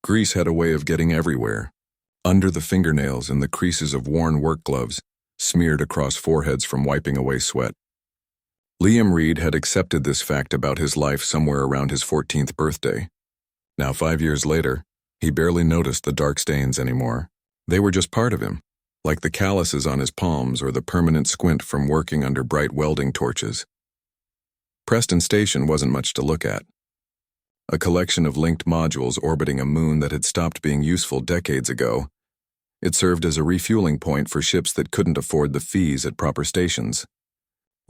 Grease had a way of getting everywhere. Under the fingernails and the creases of worn work gloves, smeared across foreheads from wiping away sweat. Liam Reed had accepted this fact about his life somewhere around his 14th birthday. Now 5 years later, he barely noticed the dark stains anymore. They were just part of him, like the calluses on his palms or the permanent squint from working under bright welding torches. Preston Station wasn't much to look at. A collection of linked modules orbiting a moon that had stopped being useful decades ago. It served as a refueling point for ships that couldn't afford the fees at proper stations.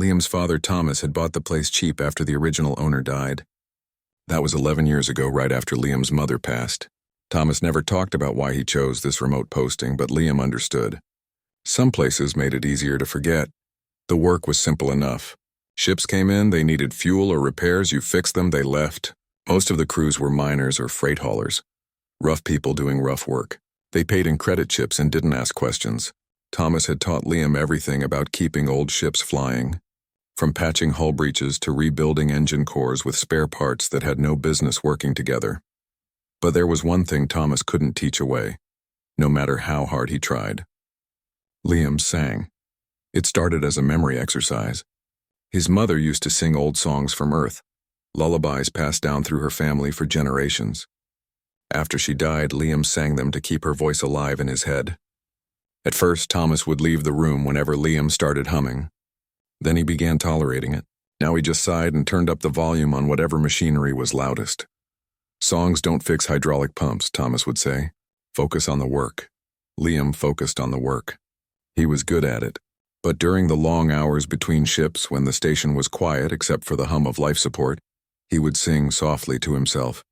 Liam's father Thomas had bought the place cheap after the original owner died. That was 11 years ago, right after Liam's mother passed. Thomas never talked about why he chose this remote posting, but Liam understood. Some places made it easier to forget. The work was simple enough. Ships came in, they needed fuel or repairs, you fixed them, they left. Most of the crews were miners or freight haulers. Rough people doing rough work. They paid in credit chips and didn't ask questions. Thomas had taught Liam everything about keeping old ships flying. From patching hull breaches to rebuilding engine cores with spare parts that had no business working together. But there was one thing Thomas couldn't teach away, no matter how hard he tried. Liam sang. It started as a memory exercise. His mother used to sing old songs from Earth, lullabies passed down through her family for generations. After she died, Liam sang them to keep her voice alive in his head. At first, Thomas would leave the room whenever Liam started humming. Then he began tolerating it. Now he just sighed and turned up the volume on whatever machinery was loudest. Songs don't fix hydraulic pumps, Thomas would say. Focus on the work. Liam focused on the work. He was good at it. But during the long hours between ships, when the station was quiet except for the hum of life support, he would sing softly to himself.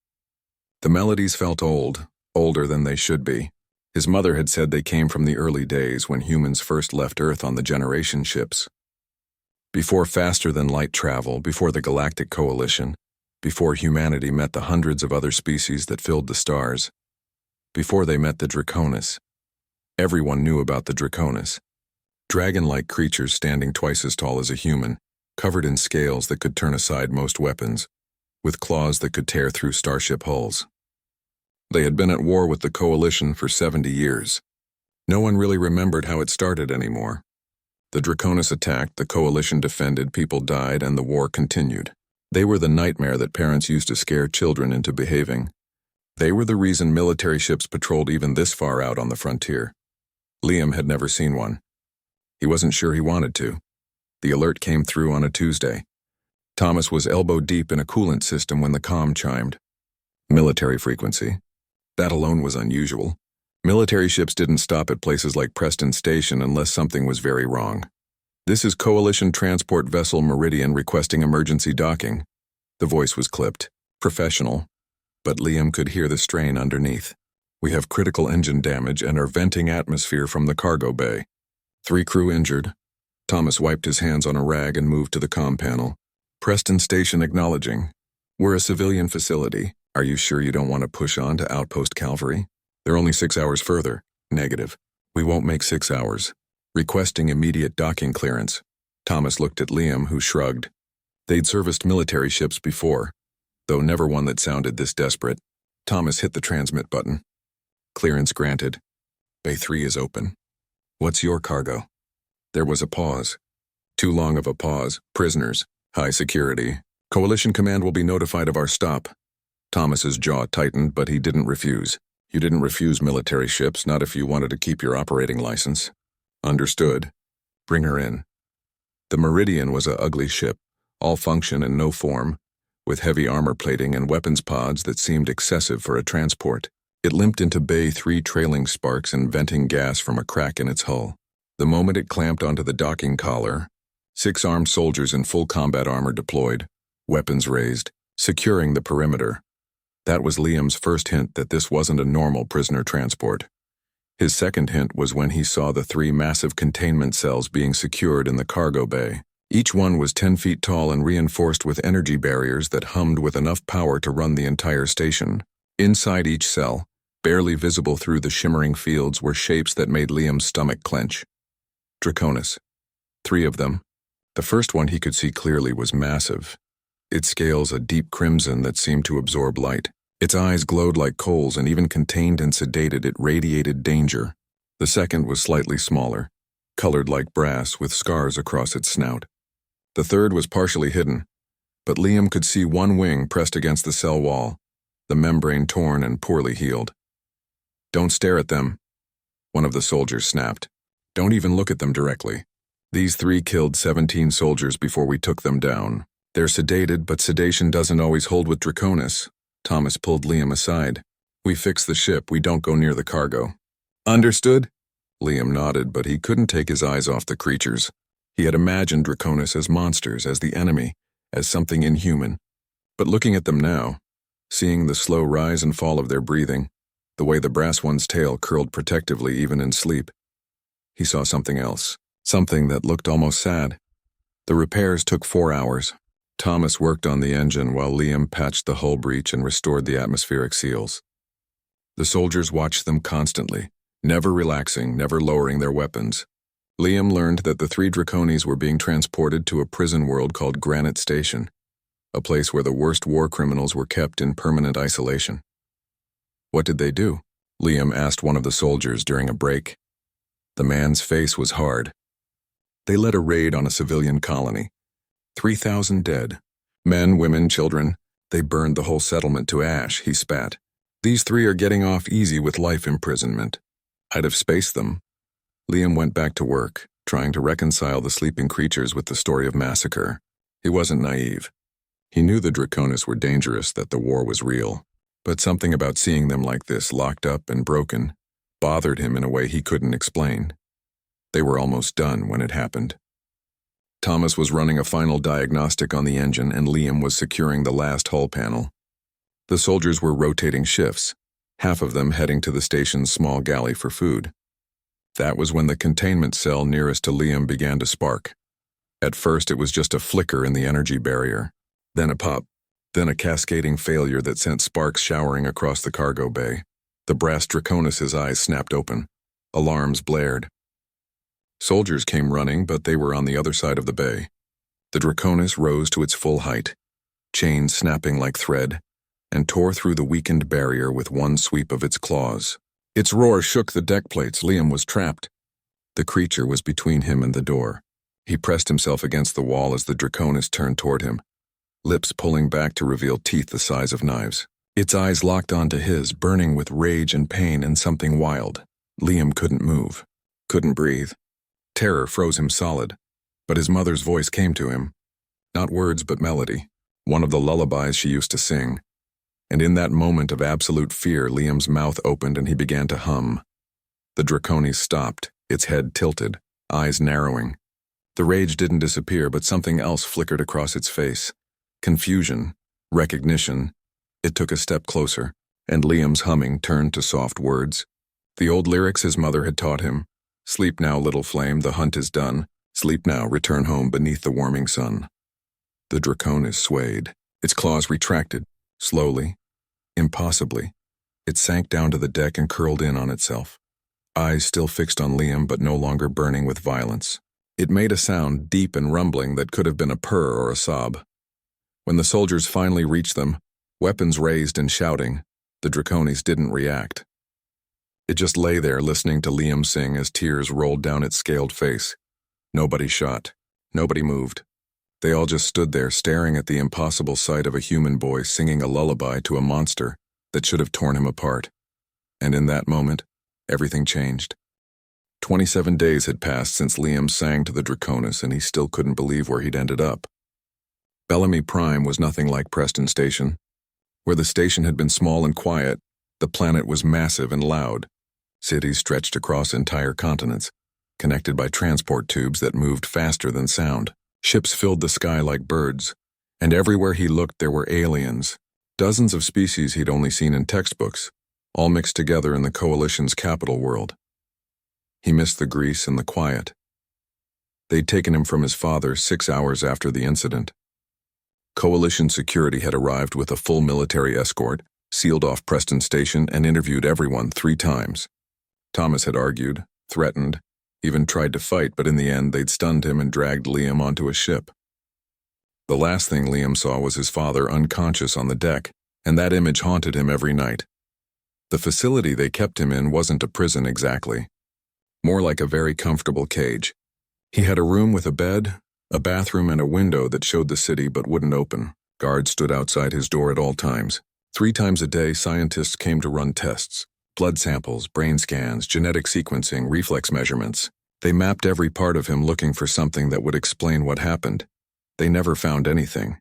The melodies felt old, older than they should be. His mother had said they came from the early days when humans first left Earth on the Generation ships. Before faster-than-light travel, before the Galactic Coalition, before humanity met the hundreds of other species that filled the stars, before they met the Draconis. Everyone knew about the Draconis. Dragon-like creatures standing twice as tall as a human, covered in scales that could turn aside most weapons, with claws that could tear through starship hulls. They had been at war with the Coalition for 70 years. No one really remembered how it started anymore. The Draconis attacked, the Coalition defended, people died, and the war continued. They were the nightmare that parents used to scare children into behaving. They were the reason military ships patrolled even this far out on the frontier. Liam had never seen one. He wasn't sure he wanted to. The alert came through on a Tuesday. Thomas was elbow-deep in a coolant system when the comm chimed. Military frequency. That alone was unusual. Military ships didn't stop at places like Preston Station unless something was very wrong. This is Coalition Transport Vessel Meridian requesting emergency docking. The voice was clipped. Professional. But Liam could hear the strain underneath. We have critical engine damage and are venting atmosphere from the cargo bay. 3 crew injured. Thomas wiped his hands on a rag and moved to the comm panel. Preston Station acknowledging. We're a civilian facility. Are you sure you don't want to push on to Outpost Calvary? They're only 6 hours further. Negative. We won't make 6 hours. Requesting immediate docking clearance. Thomas looked at Liam, who shrugged. They'd serviced military ships before, though never one that sounded this desperate. Thomas hit the transmit button. Clearance granted. Bay 3 is open. What's your cargo? There was a pause. Too long of a pause. Prisoners. High security. Coalition Command will be notified of our stop. Thomas's jaw tightened, but he didn't refuse. You didn't refuse military ships, not if you wanted to keep your operating license. Understood. Bring her in. The Meridian was a ugly ship, all function and no form, with heavy armor plating and weapons pods that seemed excessive for a transport. It limped into Bay 3, trailing sparks and venting gas from a crack in its hull. The moment it clamped onto the docking collar, 6 armed soldiers in full combat armor deployed, weapons raised, securing the perimeter. That was Liam's first hint that this wasn't a normal prisoner transport. His second hint was when he saw the 3 massive containment cells being secured in the cargo bay. Each one was 10 feet tall and reinforced with energy barriers that hummed with enough power to run the entire station. Inside each cell, barely visible through the shimmering fields, were shapes that made Liam's stomach clench. Draconis. 3 of them. The first one he could see clearly was massive. Its scales a deep crimson that seemed to absorb light. Its eyes glowed like coals, and even contained and sedated, it radiated danger. The second was slightly smaller, colored like brass with scars across its snout. The third was partially hidden, but Liam could see one wing pressed against the cell wall, the membrane torn and poorly healed. "Don't stare at them," one of the soldiers snapped. "Don't even look at them directly. These 3 killed 17 soldiers before we took them down. They're sedated, but sedation doesn't always hold with Draconis." Thomas pulled Liam aside. "We fix the ship, we don't go near the cargo." "Understood?" Liam nodded, but he couldn't take his eyes off the creatures. He had imagined Draconis as monsters, as the enemy, as something inhuman. But looking at them now, seeing the slow rise and fall of their breathing, the way the brass one's tail curled protectively even in sleep, he saw something else, something that looked almost sad. The repairs took 4 hours. Thomas worked on the engine while Liam patched the hull breach and restored the atmospheric seals. The soldiers watched them constantly, never relaxing, never lowering their weapons. Liam learned that the 3 Draconis were being transported to a prison world called Granite Station, a place where the worst war criminals were kept in permanent isolation. "What did they do?" Liam asked one of the soldiers during a break. The man's face was hard. "They led a raid on a civilian colony. 3,000 dead. Men, women, children. They burned the whole settlement to ash," he spat. "These 3 are getting off easy with life imprisonment. I'd have spaced them." Liam went back to work, trying to reconcile the sleeping creatures with the story of massacre. He wasn't naive. He knew the Draconis were dangerous, that the war was real. But something about seeing them like this, locked up and broken, bothered him in a way he couldn't explain. They were almost done when it happened. Thomas was running a final diagnostic on the engine, and Liam was securing the last hull panel. The soldiers were rotating shifts, half of them heading to the station's small galley for food. That was when the containment cell nearest to Liam began to spark. At first it was just a flicker in the energy barrier, then a pop, then a cascading failure that sent sparks showering across the cargo bay. The brass Draconis' eyes snapped open. Alarms blared. Soldiers came running, but they were on the other side of the bay. The Draconis rose to its full height, chains snapping like thread, and tore through the weakened barrier with one sweep of its claws. Its roar shook the deck plates. Liam was trapped. The creature was between him and the door. He pressed himself against the wall as the Draconis turned toward him, lips pulling back to reveal teeth the size of knives. Its eyes locked onto his, burning with rage and pain and something wild. Liam couldn't move, couldn't breathe. Terror froze him solid, but his mother's voice came to him. Not words, but melody, one of the lullabies she used to sing. And in that moment of absolute fear, Liam's mouth opened and he began to hum. The Draconis stopped, its head tilted, eyes narrowing. The rage didn't disappear, but something else flickered across its face. Confusion, recognition. It took a step closer, and Liam's humming turned to soft words. The old lyrics his mother had taught him. "Sleep now, little flame, the hunt is done. Sleep now, return home beneath the warming sun." The Draconis swayed. Its claws retracted, slowly, impossibly. It sank down to the deck and curled in on itself. Eyes still fixed on Liam, but no longer burning with violence. It made a sound, deep and rumbling, that could have been a purr or a sob. When the soldiers finally reached them, weapons raised and shouting, the Draconis didn't react. It just lay there listening to Liam sing as tears rolled down its scaled face. Nobody shot. Nobody moved. They all just stood there staring at the impossible sight of a human boy singing a lullaby to a monster that should have torn him apart. And in that moment, everything changed. 27 days had passed since Liam sang to the Draconis, and he still couldn't believe where he'd ended up. Bellamy Prime was nothing like Preston Station. Where the station had been small and quiet, the planet was massive and loud. Cities stretched across entire continents, connected by transport tubes that moved faster than sound. Ships filled the sky like birds, and everywhere he looked there were aliens, dozens of species he'd only seen in textbooks, all mixed together in the Coalition's capital world. He missed the grease and the quiet. They'd taken him from his father 6 hours after the incident. Coalition security had arrived with a full military escort, sealed off Preston Station, and interviewed everyone 3 times. Thomas had argued, threatened, even tried to fight, but in the end they'd stunned him and dragged Liam onto a ship. The last thing Liam saw was his father unconscious on the deck, and that image haunted him every night. The facility they kept him in wasn't a prison exactly, more like a very comfortable cage. He had a room with a bed, a bathroom, and a window that showed the city but wouldn't open. Guards stood outside his door at all times. 3 times a day, scientists came to run tests. Blood samples, brain scans, genetic sequencing, reflex measurements. They mapped every part of him looking for something that would explain what happened. They never found anything.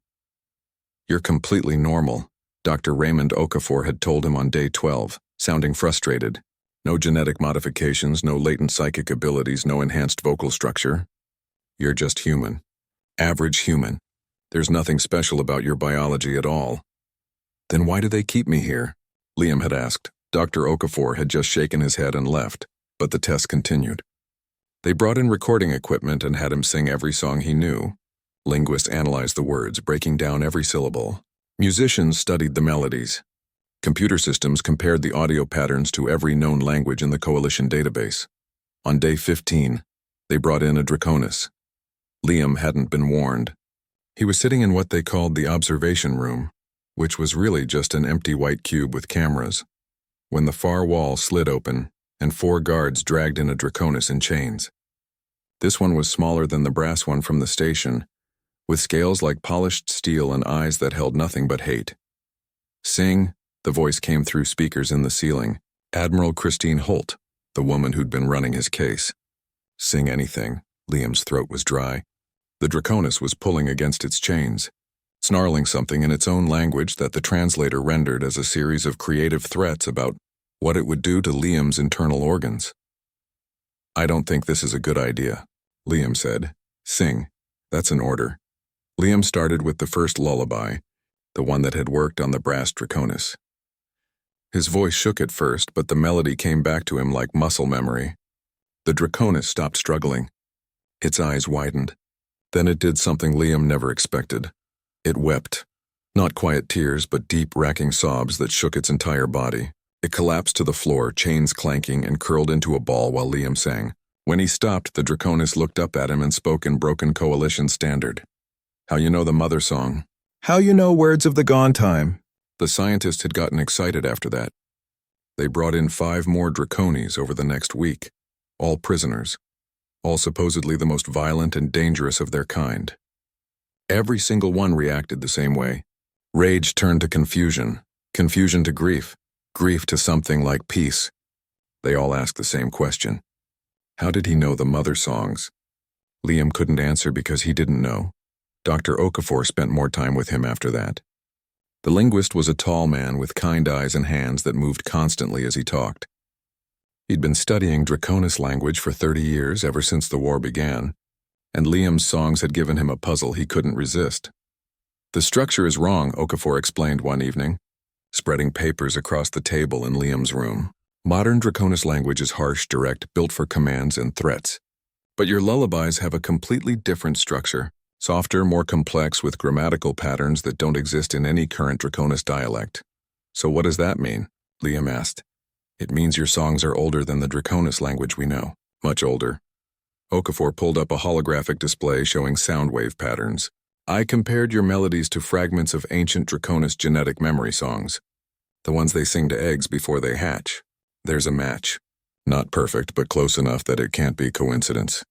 "You're completely normal," Dr. Raymond Okafor had told him on day 12, sounding frustrated. "No genetic modifications, no latent psychic abilities, no enhanced vocal structure. You're just human. Average human. There's nothing special about your biology at all." "Then why do they keep me here?" Liam had asked. Dr. Okafor had just shaken his head and left, but the test continued. They brought in recording equipment and had him sing every song he knew. Linguists analyzed the words, breaking down every syllable. Musicians studied the melodies. Computer systems compared the audio patterns to every known language in the Coalition database. On day 15, they brought in a Draconis. Liam hadn't been warned. He was sitting in what they called the observation room, which was really just an empty white cube with cameras, when the far wall slid open and 4 guards dragged in a Draconis in chains. This one was smaller than the brass one from the station, with scales like polished steel and eyes that held nothing but hate. "Sing," the voice came through speakers in the ceiling. Admiral Christine Holt, the woman who'd been running his case. "Sing anything." Liam's throat was dry. The Draconis was pulling against its chains, snarling something in its own language that the translator rendered as a series of creative threats about what it would do to Liam's internal organs. "I don't think this is a good idea," Liam said. "Sing. That's an order." Liam started with the first lullaby, the one that had worked on the brass Draconis. His voice shook at first, but the melody came back to him like muscle memory. The Draconis stopped struggling. Its eyes widened. Then it did something Liam never expected. It wept. Not quiet tears, but deep, racking sobs that shook its entire body. It collapsed to the floor, chains clanking, and curled into a ball while Liam sang. When he stopped, the Draconis looked up at him and spoke in broken Coalition standard. "How you know the mother song?" "How you know words of the gone time?" The scientist had gotten excited after that. They brought in 5 more Draconis over the next week, all prisoners, all supposedly the most violent and dangerous of their kind. Every single one reacted the same way. Rage turned to confusion, confusion to grief, grief to something like peace. They all asked the same question. How did he know the mother songs? Liam couldn't answer because he didn't know. Dr. Okafor spent more time with him after that. The linguist was a tall man with kind eyes and hands that moved constantly as he talked. He'd been studying Draconis language for 30 years, ever since the war began, and Liam's songs had given him a puzzle he couldn't resist. "The structure is wrong," Okafor explained one evening, spreading papers across the table in Liam's room. "Modern Draconis language is harsh, direct, built for commands and threats. But your lullabies have a completely different structure, softer, more complex, with grammatical patterns that don't exist in any current Draconis dialect." "So what does that mean?" Liam asked. "It means your songs are older than the Draconis language we know, much older." Okafor pulled up a holographic display showing sound wave patterns. "I compared your melodies to fragments of ancient Draconis genetic memory songs, the ones they sing to eggs before they hatch. There's a match. Not perfect, but close enough that it can't be coincidence."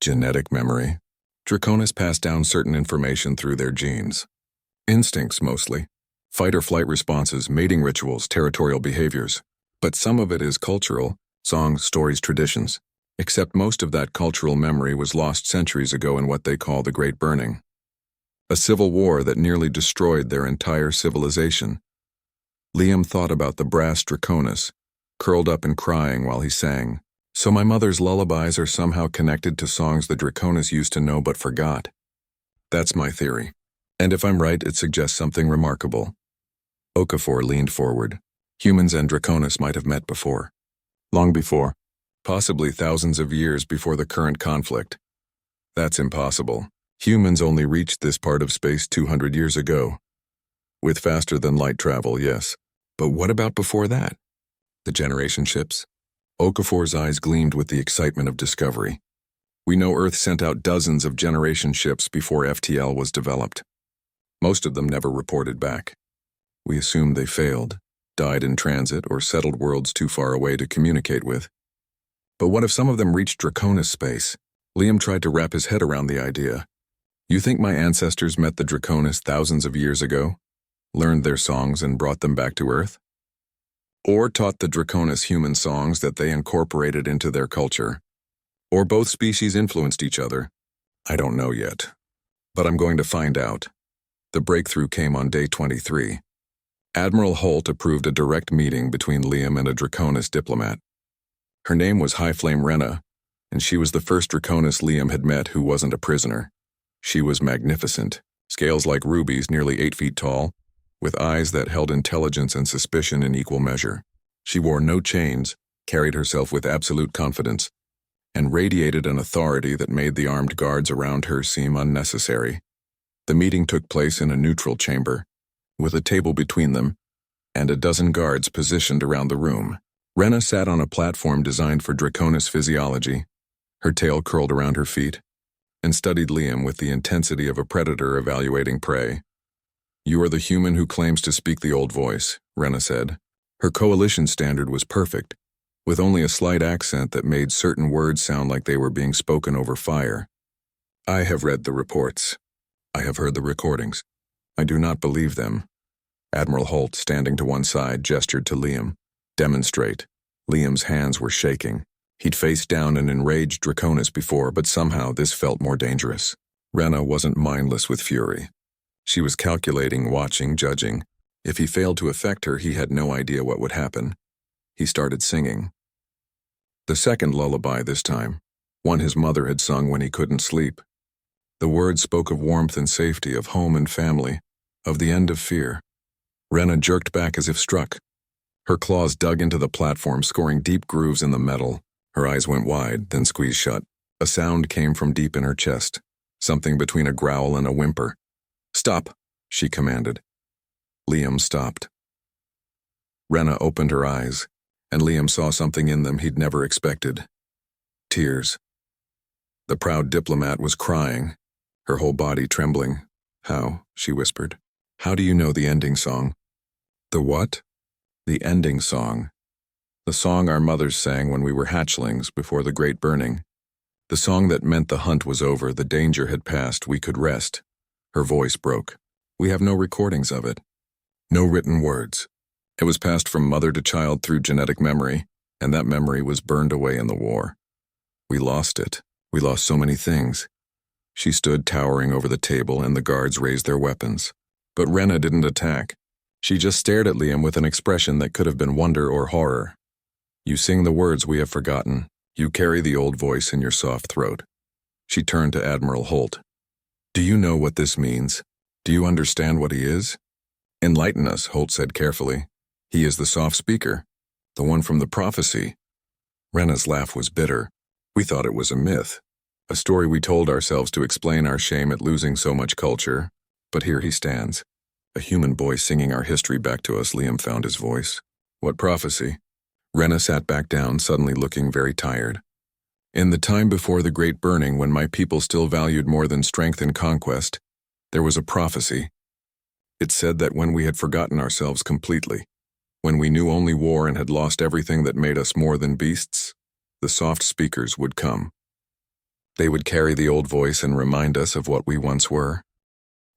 Genetic memory. Draconis pass down certain information through their genes. Instincts, mostly. Fight or flight responses, mating rituals, territorial behaviors. But some of it is cultural, songs, stories, traditions. Except most of that cultural memory was lost centuries ago in what they call the Great Burning. A civil war that nearly destroyed their entire civilization. Liam thought about the brass Draconis, curled up and crying while he sang. So my mother's lullabies are somehow connected to songs the Draconis used to know but forgot. That's my theory. And if I'm right, it suggests something remarkable. Okafor leaned forward. Humans and Draconis might have met before. Long before. Possibly thousands of years before the current conflict. That's impossible. Humans only reached this part of space 200 years ago. With faster-than-light travel, yes. But what about before that? The generation ships? Okafor's eyes gleamed with the excitement of discovery. We know Earth sent out dozens of generation ships before FTL was developed. Most of them never reported back. We assumed they failed, died in transit, or settled worlds too far away to communicate with. But what if some of them reached Draconis space? Liam tried to wrap his head around the idea. You think my ancestors met the Draconis thousands of years ago, learned their songs and brought them back to Earth? Or taught the Draconis human songs that they incorporated into their culture? Or both species influenced each other? I don't know yet. But I'm going to find out. The breakthrough came on day 23. Admiral Holt approved a direct meeting between Liam and a Draconis diplomat. Her name was High Flame Renna, and she was the first Draconis Liam had met who wasn't a prisoner. She was magnificent, scales like rubies, nearly 8 feet tall, with eyes that held intelligence and suspicion in equal measure. She wore no chains, carried herself with absolute confidence, and radiated an authority that made the armed guards around her seem unnecessary. The meeting took place in a neutral chamber, with a table between them, and a dozen guards positioned around the room. Renna sat on a platform designed for Draconis physiology, her tail curled around her feet, and studied Liam with the intensity of a predator evaluating prey. You are the human who claims to speak the old voice, Renna said. Her coalition standard was perfect, with only a slight accent that made certain words sound like they were being spoken over fire. I have read the reports. I have heard the recordings. I do not believe them. Admiral Holt, standing to one side, gestured to Liam. Demonstrate. Liam's hands were shaking. He'd faced down an enraged Draconis before, but somehow this felt more dangerous. Renna wasn't mindless with fury. She was calculating, watching, judging. If he failed to affect her, he had no idea what would happen. He started singing. The second lullaby this time, one his mother had sung when he couldn't sleep. The words spoke of warmth and safety, of home and family, of the end of fear. Renna jerked back as if struck. Her claws dug into the platform, scoring deep grooves in the metal. Her eyes went wide, then squeezed shut. A sound came from deep in her chest, something between a growl and a whimper. Stop, she commanded. Liam stopped. Renna opened her eyes, and Liam saw something in them he'd never expected. Tears. The proud diplomat was crying, her whole body trembling. How? She whispered. How do you know the ending song? The what? The ending song. The song our mothers sang when we were hatchlings before the Great Burning. The song that meant the hunt was over, the danger had passed, we could rest. Her voice broke. We have no recordings of it. No written words. It was passed from mother to child through genetic memory, and that memory was burned away in the war. We lost it. We lost so many things. She stood towering over the table, and the guards raised their weapons. But Renna didn't attack. She just stared at Liam with an expression that could have been wonder or horror. You sing the words we have forgotten. You carry the old voice in your soft throat. She turned to Admiral Holt. Do you know what this means? Do you understand what he is? Enlighten us, Holt said carefully. He is the soft speaker, the one from the prophecy. Renna's laugh was bitter. We thought it was a myth, a story we told ourselves to explain our shame at losing so much culture. But here he stands, a human boy singing our history back to us. Liam found his voice. What prophecy? Renna sat back down, suddenly looking very tired. In the time before the Great Burning, when my people still valued more than strength and conquest, there was a prophecy. It said that when we had forgotten ourselves completely, when we knew only war and had lost everything that made us more than beasts, the soft speakers would come. They would carry the old voice and remind us of what we once were.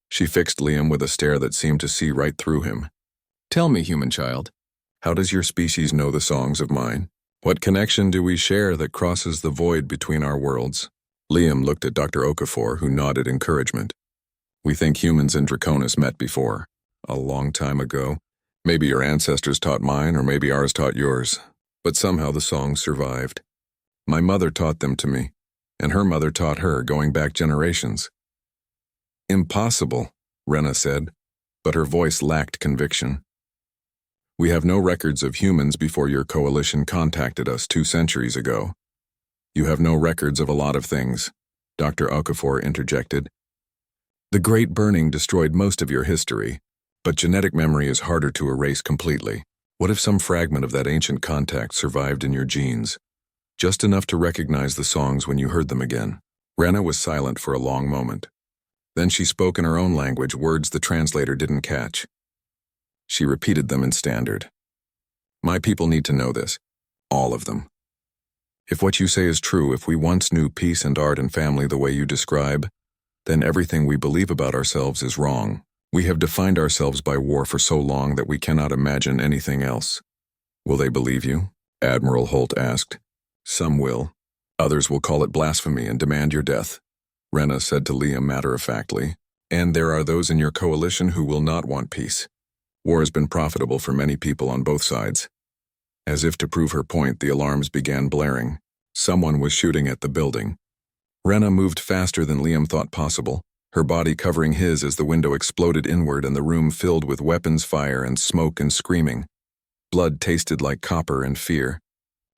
She fixed Liam with a stare that seemed to see right through him. Tell me, human child, how does your species know the songs of mine? What connection do we share that crosses the void between our worlds? Liam looked at Dr. Okafor, who nodded encouragement. We think humans and Draconis met before, a long time ago. Maybe your ancestors taught mine, or maybe ours taught yours. But somehow the songs survived. My mother taught them to me, and her mother taught her, going back generations. Impossible, Renna said, but her voice lacked conviction. We have no records of humans before your coalition contacted us 2 centuries ago. You have no records of a lot of things, Dr. Okafor interjected. The Great Burning destroyed most of your history, but genetic memory is harder to erase completely. What if some fragment of that ancient contact survived in your genes? Just enough to recognize the songs when you heard them again. Renna was silent for a long moment. Then she spoke in her own language, words the translator didn't catch. She repeated them in standard. My people need to know this. All of them. If what you say is true, if we once knew peace and art and family the way you describe, then everything we believe about ourselves is wrong. We have defined ourselves by war for so long that we cannot imagine anything else. Will they believe you? Admiral Holt asked. Some will. Others will call it blasphemy and demand your death, Rena said to Liam matter-of-factly. And there are those in your coalition who will not want peace. War has been profitable for many people on both sides. As if to prove her point, the alarms began blaring. Someone was shooting at the building. Rena moved faster than Liam thought possible, her body covering his as the window exploded inward and the room filled with weapons fire and smoke and screaming. Blood tasted like copper and fear.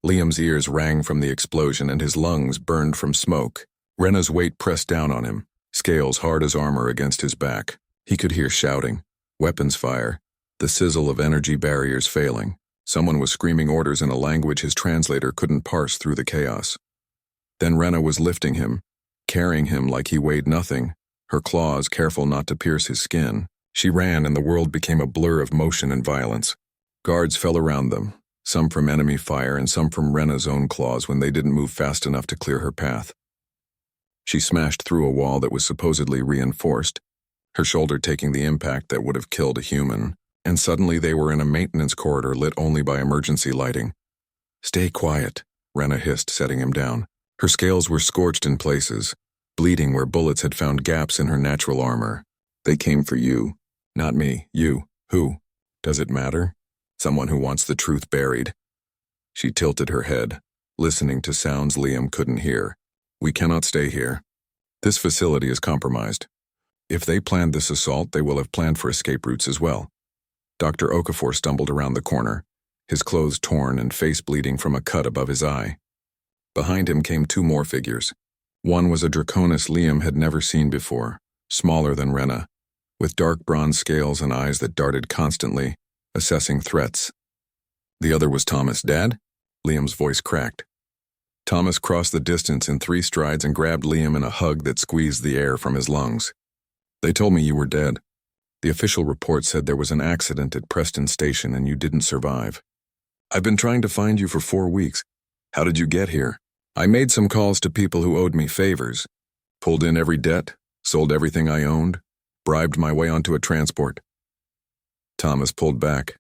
Liam's ears rang from the explosion and his lungs burned from smoke. Rena's weight pressed down on him, scales hard as armor against his back. He could hear shouting, weapons fire, the sizzle of energy barriers failing. Someone was screaming orders in a language his translator couldn't parse through the chaos. Then Rena was lifting him, carrying him like he weighed nothing, her claws careful not to pierce his skin. She ran and the world became a blur of motion and violence. Guards fell around them, some from enemy fire and some from Rena's own claws when they didn't move fast enough to clear her path. She smashed through a wall that was supposedly reinforced, her shoulder taking the impact that would have killed a human, and suddenly they were in a maintenance corridor lit only by emergency lighting. Stay quiet, Rena hissed, setting him down. Her scales were scorched in places, bleeding where bullets had found gaps in her natural armor. They came for you, not me. You. Who? Does it matter? Someone who wants the truth buried. She tilted her head, listening to sounds Liam couldn't hear. We cannot stay here. This facility is compromised. If they planned this assault, they will have planned for escape routes as well. Dr. Okafor stumbled around the corner, his clothes torn and face bleeding from a cut above his eye. Behind him came two more figures. One was a Draconis Liam had never seen before, smaller than Rena, with dark bronze scales and eyes that darted constantly, assessing threats. The other was Thomas. Dad? Liam's voice cracked. Thomas crossed the distance in 3 strides and grabbed Liam in a hug that squeezed the air from his lungs. They told me you were dead. The official report said there was an accident at Preston Station and you didn't survive. I've been trying to find you for 4 weeks. How did you get here? I made some calls to people who owed me favors, pulled in every debt, sold everything I owned, bribed my way onto a transport. Thomas pulled back,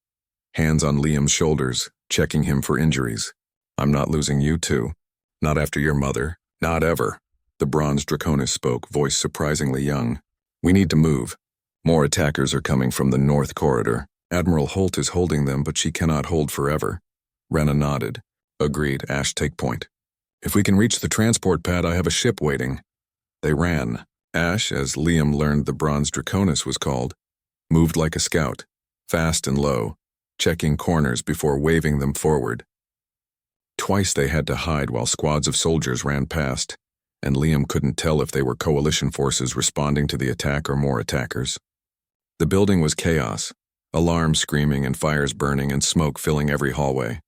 hands on Liam's shoulders, checking him for injuries. I'm not losing you too. Not after your mother. Not ever. The bronze Draconis spoke, voice surprisingly young. We need to move. More attackers are coming from the north corridor. Admiral Holt is holding them, but she cannot hold forever. Rena nodded. Agreed. Ash, take point. If we can reach the transport pad, I have a ship waiting. They ran. Ash, as Liam learned the bronze Draconis was called, moved like a scout, fast and low, checking corners before waving them forward. Twice they had to hide while squads of soldiers ran past, and Liam couldn't tell if they were coalition forces responding to the attack or more attackers. The building was chaos, alarms screaming and fires burning and smoke filling every hallway.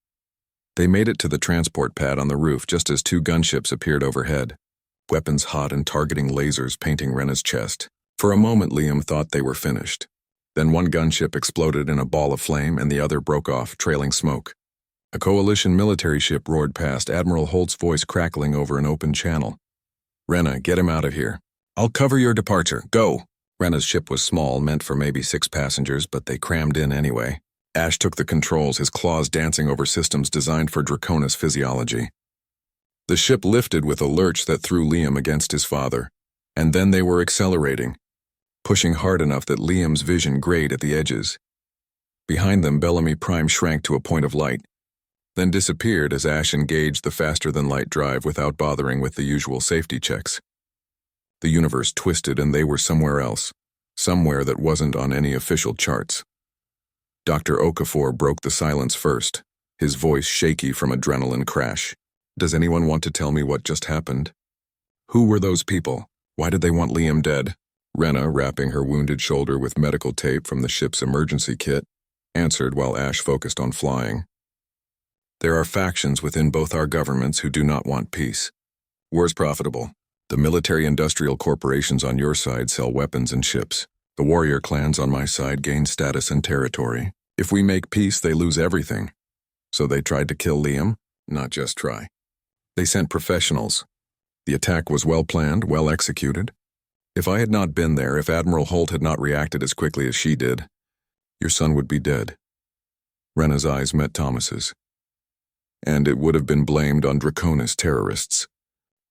They made it to the transport pad on the roof just as 2 gunships appeared overhead, weapons hot and targeting lasers painting Rena's chest. For a moment Liam thought they were finished. Then one gunship exploded in a ball of flame and the other broke off, trailing smoke. A coalition military ship roared past, Admiral Holt's voice crackling over an open channel. Rena, get him out of here. I'll cover your departure. Go! Rena's ship was small, meant for maybe 6 passengers, but they crammed in anyway. Ash took the controls, his claws dancing over systems designed for Draconis physiology. The ship lifted with a lurch that threw Liam against his father, and then they were accelerating, pushing hard enough that Liam's vision grayed at the edges. Behind them, Bellamy Prime shrank to a point of light, then disappeared as Ash engaged the faster-than-light drive without bothering with the usual safety checks. The universe twisted and they were somewhere else, somewhere that wasn't on any official charts. Dr. Okafor broke the silence first, his voice shaky from adrenaline crash. Does anyone want to tell me what just happened? Who were those people? Why did they want Liam dead? Rena, wrapping her wounded shoulder with medical tape from the ship's emergency kit, answered while Ash focused on flying. There are factions within both our governments who do not want peace. War's profitable. The military-industrial corporations on your side sell weapons and ships. The warrior clans on my side gain status and territory. If we make peace, they lose everything. So they tried to kill Liam? Not just try. They sent professionals. The attack was well planned, well executed. If I had not been there, if Admiral Holt had not reacted as quickly as she did, your son would be dead. Rena's eyes met Thomas's. And it would have been blamed on Draconis terrorists,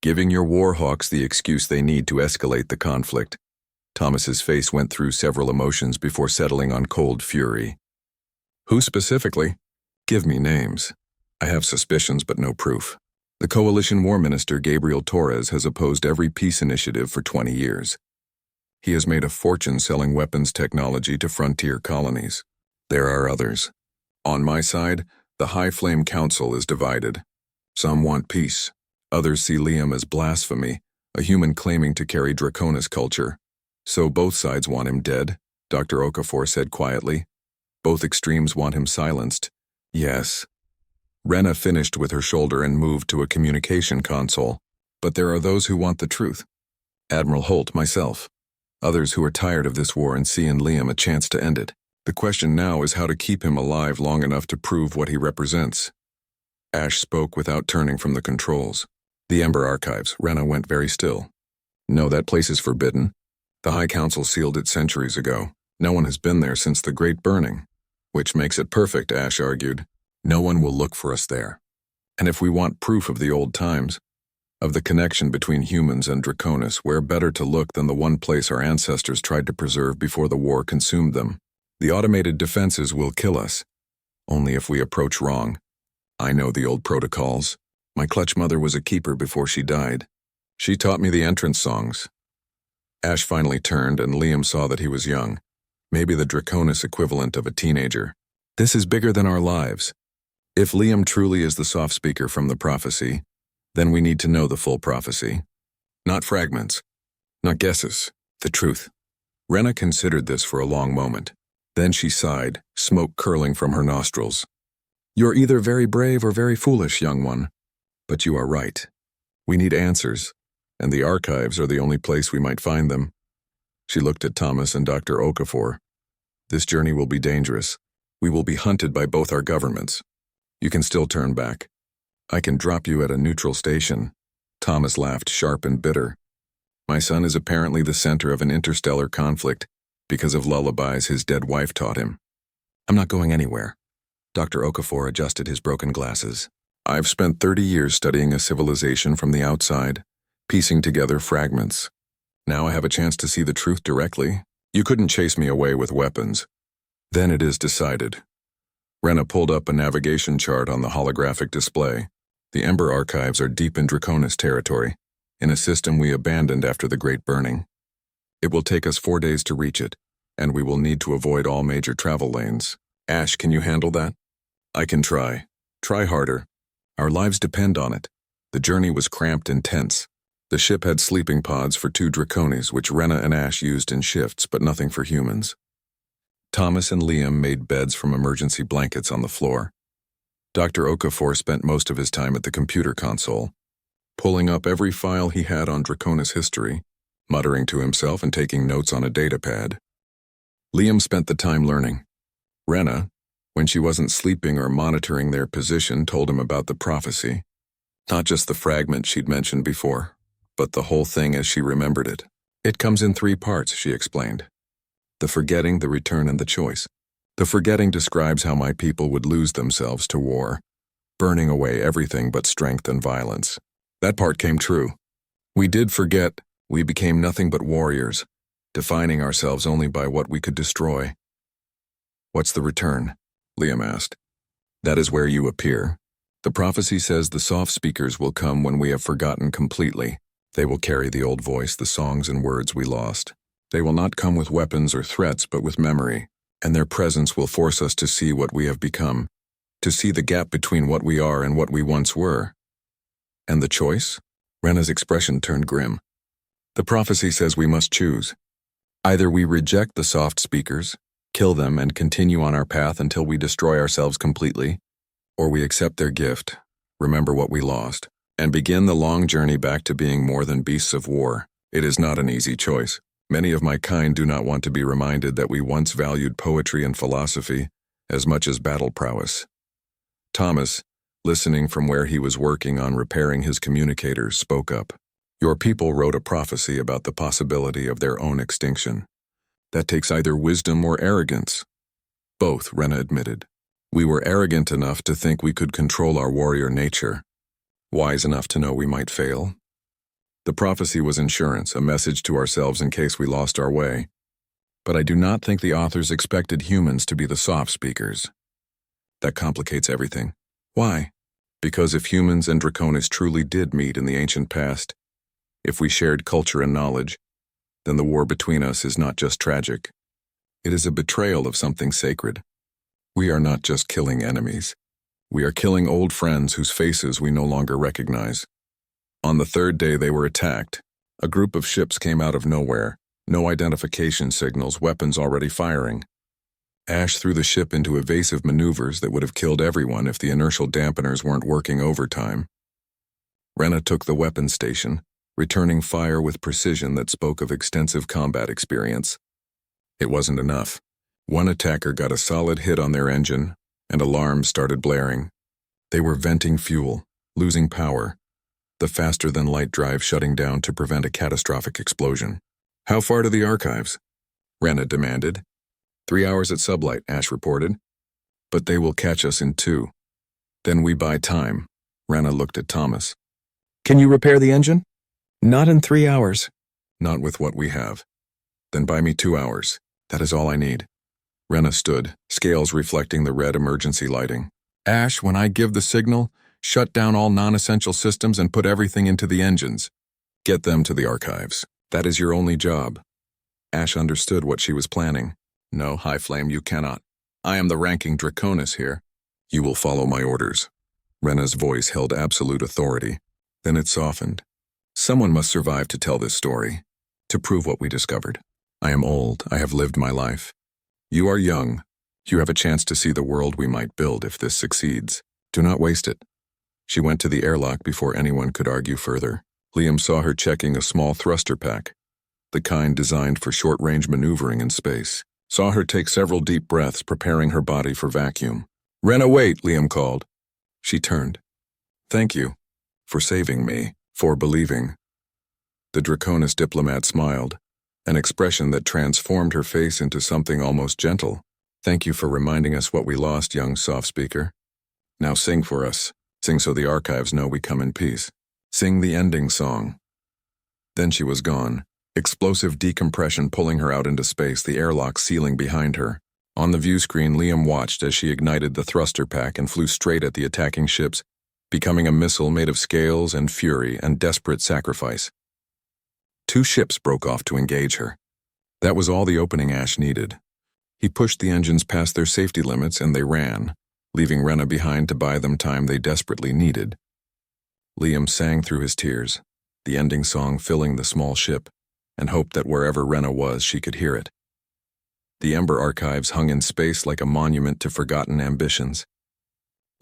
giving your warhawks the excuse they need to escalate the conflict. Thomas's face went through several emotions before settling on cold fury. Who specifically? Give me names. I have suspicions but no proof. The Coalition War Minister Gabriel Torres has opposed every peace initiative for 20 years. He has made a fortune selling weapons technology to frontier colonies. There are others. On my side, the High Flame Council is divided. Some want peace. Others see Liam as blasphemy, a human claiming to carry Draconis culture. So both sides want him dead, Dr. Okafor said quietly. Both extremes want him silenced. Yes. Rena finished with her shoulder and moved to a communication console. But there are those who want the truth. Admiral Holt, myself. Others who are tired of this war and see in Liam a chance to end it. The question now is how to keep him alive long enough to prove what he represents. Ash spoke without turning from the controls. The Ember Archives. Rena went very still. No, that place is forbidden. The High Council sealed it centuries ago. No one has been there since the Great Burning. Which makes it perfect, Ash argued. No one will look for us there. And if we want proof of the old times, of the connection between humans and Draconis, where better to look than the one place our ancestors tried to preserve before the war consumed them? The automated defenses will kill us, only if we approach wrong. I know the old protocols. My clutch mother was a keeper before she died. She taught me the entrance songs. Ash finally turned, and Liam saw that he was young. Maybe the Draconis equivalent of a teenager. This is bigger than our lives. If Liam truly is the soft speaker from the prophecy, then we need to know the full prophecy. Not fragments, not guesses, the truth. Rena considered this for a long moment. Then she sighed, smoke curling from her nostrils. You're either very brave or very foolish, young one. But you are right. We need answers, and the archives are the only place we might find them. She looked at Thomas and Dr. Okafor. This journey will be dangerous. We will be hunted by both our governments. You can still turn back. I can drop you at a neutral station. Thomas laughed, sharp and bitter. My son is apparently the center of an interstellar conflict because of lullabies his dead wife taught him. I'm not going anywhere. Dr. Okafor adjusted his broken glasses. I've spent 30 years studying a civilization from the outside, piecing together fragments. Now I have a chance to see the truth directly. You couldn't chase me away with weapons. Then it is decided. Rena pulled up a navigation chart on the holographic display. The Ember Archives are deep in Draconis territory, in a system we abandoned after the Great Burning. It will take us 4 days to reach it, and we will need to avoid all major travel lanes. Ash, can you handle that? I can try. Try harder. Our lives depend on it. The journey was cramped and tense. The ship had sleeping pods for 2 Draconis, which Rena and Ash used in shifts, but nothing for humans. Thomas and Liam made beds from emergency blankets on the floor. Dr. Okafor spent most of his time at the computer console, pulling up every file he had on Draconis history, muttering to himself and taking notes on a datapad. Liam spent the time learning. Rena, when she wasn't sleeping or monitoring their position, told him about the prophecy. Not just the fragment she'd mentioned before, but the whole thing as she remembered it. It comes in 3 parts, she explained. The forgetting, the return, and the choice. The forgetting describes how my people would lose themselves to war, burning away everything but strength and violence. That part came true. We did forget. We became nothing but warriors, defining ourselves only by what we could destroy. What's the return? Liam asked. That is where you appear. The prophecy says the soft speakers will come when we have forgotten completely. They will carry the old voice, the songs and words we lost. They will not come with weapons or threats, but with memory, and their presence will force us to see what we have become, to see the gap between what we are and what we once were. And the choice? Rena's expression turned grim. The prophecy says we must choose. Either we reject the soft speakers, kill them and continue on our path until we destroy ourselves completely, or we accept their gift, remember what we lost, and begin the long journey back to being more than beasts of war. It is not an easy choice. Many of my kind do not want to be reminded that we once valued poetry and philosophy as much as battle prowess. Thomas, listening from where he was working on repairing his communicators, spoke up. Your people wrote a prophecy about the possibility of their own extinction. That takes either wisdom or arrogance. Both, Rena admitted. We were arrogant enough to think we could control our warrior nature, wise enough to know we might fail. The prophecy was insurance, a message to ourselves in case we lost our way. But I do not think the authors expected humans to be the soft speakers. That complicates everything. Why? Because if humans and Draconis truly did meet in the ancient past, if we shared culture and knowledge, then the war between us is not just tragic. It is a betrayal of something sacred. We are not just killing enemies. We are killing old friends whose faces we no longer recognize. On the third day they were attacked. A group of ships came out of nowhere, no identification signals, weapons already firing. Ash threw the ship into evasive maneuvers that would have killed everyone if the inertial dampeners weren't working overtime. Rena took the weapons station, returning fire with precision that spoke of extensive combat experience. It wasn't enough. One attacker got a solid hit on their engine, and alarms started blaring. They were venting fuel, losing power, the faster-than-light drive shutting down to prevent a catastrophic explosion. How far to the archives? Rena demanded. 3 hours at sublight, Ash reported. But they will catch us in 2. Then we buy time. Rena looked at Thomas. Can you repair the engine? Not in 3 hours. Not with what we have. Then buy me 2 hours. That is all I need. Rena stood, scales reflecting the red emergency lighting. Ash, when I give the signal, shut down all non-essential systems and put everything into the engines. Get them to the archives. That is your only job. Ash understood what she was planning. No, High Flame, you cannot. I am the ranking Draconis here. You will follow my orders. Rena's voice held absolute authority. Then it softened. Someone must survive to tell this story, to prove what we discovered. I am old. I have lived my life. You are young. You have a chance to see the world we might build if this succeeds. Do not waste it. She went to the airlock before anyone could argue further. Liam saw her checking a small thruster pack, the kind designed for short-range maneuvering in space. Saw her take several deep breaths, preparing her body for vacuum. Rena, wait, Liam called. She turned. Thank you. For saving me. For believing. The Draconis diplomat smiled, an expression that transformed her face into something almost gentle. Thank you for reminding us what we lost, young soft speaker. Now sing for us. Sing so the archives know we come in peace. Sing the ending song. Then she was gone, explosive decompression pulling her out into space, the airlock sealing behind her. On the view screen, Liam watched as she ignited the thruster pack and flew straight at the attacking ships, becoming a missile made of scales and fury and desperate sacrifice. 2 ships broke off to engage her. That was all the opening Ash needed. He pushed the engines past their safety limits and they ran, leaving Rena behind to buy them time they desperately needed. Liam sang through his tears, the ending song filling the small ship, and hoped that wherever Rena was, she could hear it. The Ember archives hung in space like a monument to forgotten ambitions.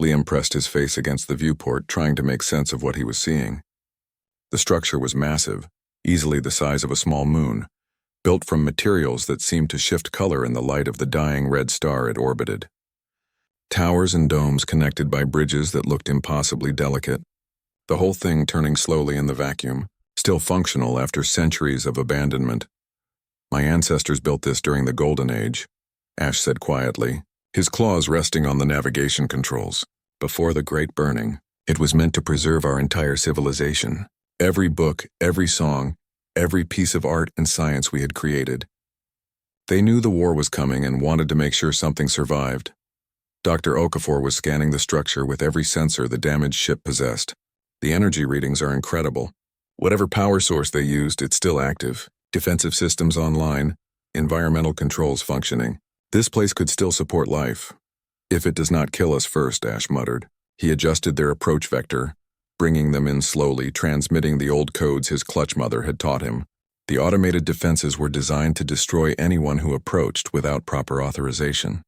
Liam pressed his face against the viewport, trying to make sense of what he was seeing. The structure was massive, easily the size of a small moon, built from materials that seemed to shift color in the light of the dying red star it orbited. Towers and domes connected by bridges that looked impossibly delicate. The whole thing turning slowly in the vacuum, still functional after centuries of abandonment. My ancestors built this during the Golden Age, Ash said quietly, his claws resting on the navigation controls. Before the Great Burning, it was meant to preserve our entire civilization. Every book, every song, every piece of art and science we had created. They knew the war was coming and wanted to make sure something survived. Dr. Okafor was scanning the structure with every sensor the damaged ship possessed. The energy readings are incredible. Whatever power source they used, it's still active. Defensive systems online, environmental controls functioning. This place could still support life. If it does not kill us first, Ash muttered. He adjusted their approach vector, bringing them in slowly, transmitting the old codes his clutch mother had taught him. The automated defenses were designed to destroy anyone who approached without proper authorization.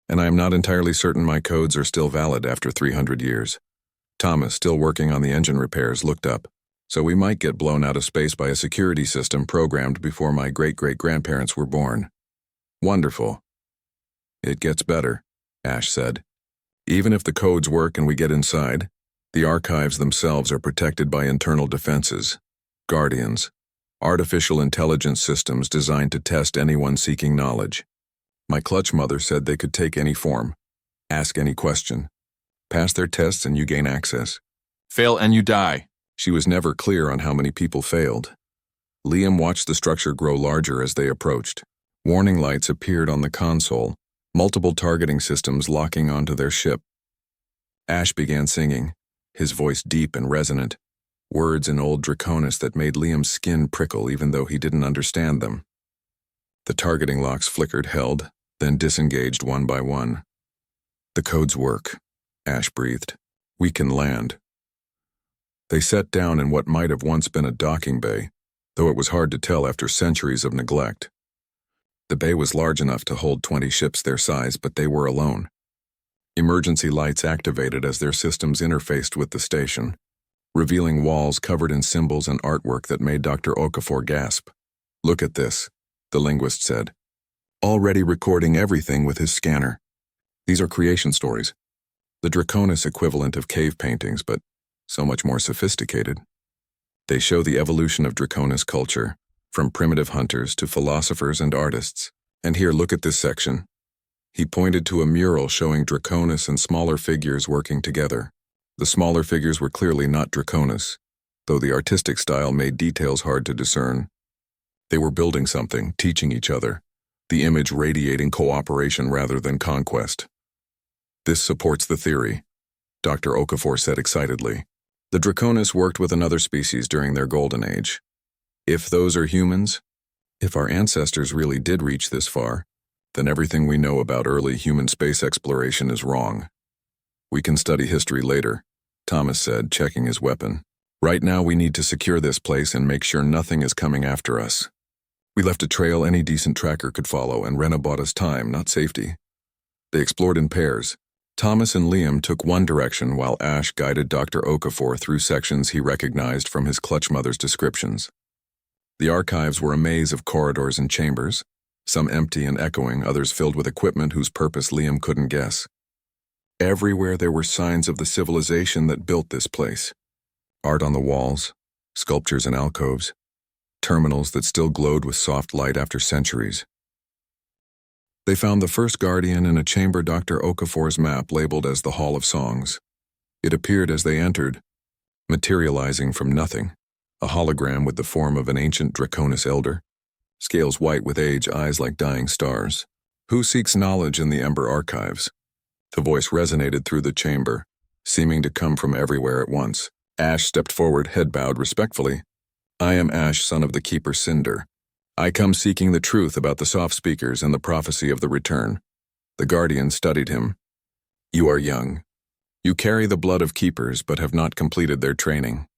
And I am not entirely certain my codes are still valid after 300 years. Thomas, still working on the engine repairs, looked up. So we might get blown out of space by a security system programmed before my great-great-grandparents were born. Wonderful. It gets better, Ash said. Even if the codes work and we get inside, the archives themselves are protected by internal defenses, guardians, artificial intelligence systems designed to test anyone seeking knowledge. My clutch mother said they could take any form, ask any question, pass their tests and you gain access. Fail and you die. She was never clear on how many people failed. Liam watched the structure grow larger as they approached. Warning lights appeared on the console, multiple targeting systems locking onto their ship. Ash began singing, his voice deep and resonant, words in Old Draconis that made Liam's skin prickle even though he didn't understand them. The targeting locks flickered, held, then disengaged one by one. The codes work, Ash breathed. We can land. They sat down in what might have once been a docking bay, though it was hard to tell after centuries of neglect. The bay was large enough to hold 20 ships their size, but they were alone. Emergency lights activated as their systems interfaced with the station, revealing walls covered in symbols and artwork that made Dr. Okafor gasp. Look at this, the linguist said. Already recording everything with his scanner. These are creation stories, the Draconis equivalent of cave paintings, but so much more sophisticated. They show the evolution of Draconis culture, from primitive hunters to philosophers and artists. And here, look at this section. He pointed to a mural showing Draconis and smaller figures working together. The smaller figures were clearly not Draconis, though the artistic style made details hard to discern. They were building something, teaching each other, the image radiating cooperation rather than conquest. This supports the theory, Dr. Okafor said excitedly. The Draconis worked with another species during their golden age. If those are humans, if our ancestors really did reach this far, then everything we know about early human space exploration is wrong. We can study history later, Thomas said, checking his weapon. Right now we need to secure this place and make sure nothing is coming after us. We left a trail any decent tracker could follow, and Rena bought us time, not safety. They explored in pairs. Thomas and Liam took one direction while Ash guided Dr. Okafor through sections he recognized from his clutch mother's descriptions. The archives were a maze of corridors and chambers, some empty and echoing, others filled with equipment whose purpose Liam couldn't guess. Everywhere there were signs of the civilization that built this place. Art on the walls, sculptures in alcoves, terminals that still glowed with soft light after centuries. They found the first guardian in a chamber Dr. Okafor's map labeled as the Hall of Songs. It appeared as they entered, materializing from nothing, a hologram with the form of an ancient Draconis elder, scales white with age, eyes like dying stars. Who seeks knowledge in the Ember archives? The voice resonated through the chamber, seeming to come from everywhere at once. Ash stepped forward, head bowed respectfully. I am Ash, son of the Keeper Cinder. I come seeking the truth about the soft speakers and the prophecy of the return. The guardian studied him. You are young. You carry the blood of keepers but have not completed their training.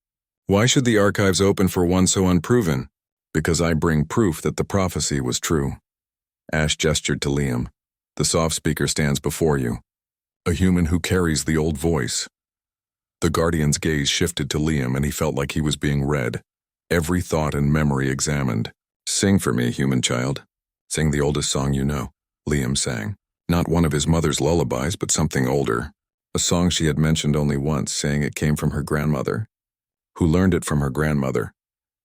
Why should the archives open for one so unproven? Because I bring proof that the prophecy was true. Ash gestured to Liam. The soft speaker stands before you. A human who carries the old voice. The guardian's gaze shifted to Liam and he felt like he was being read, every thought and memory examined. Sing for me, human child. Sing the oldest song you know, Liam sang. Not one of his mother's lullabies, but something older. A song she had mentioned only once, saying it came from her grandmother, who learned it from her grandmother,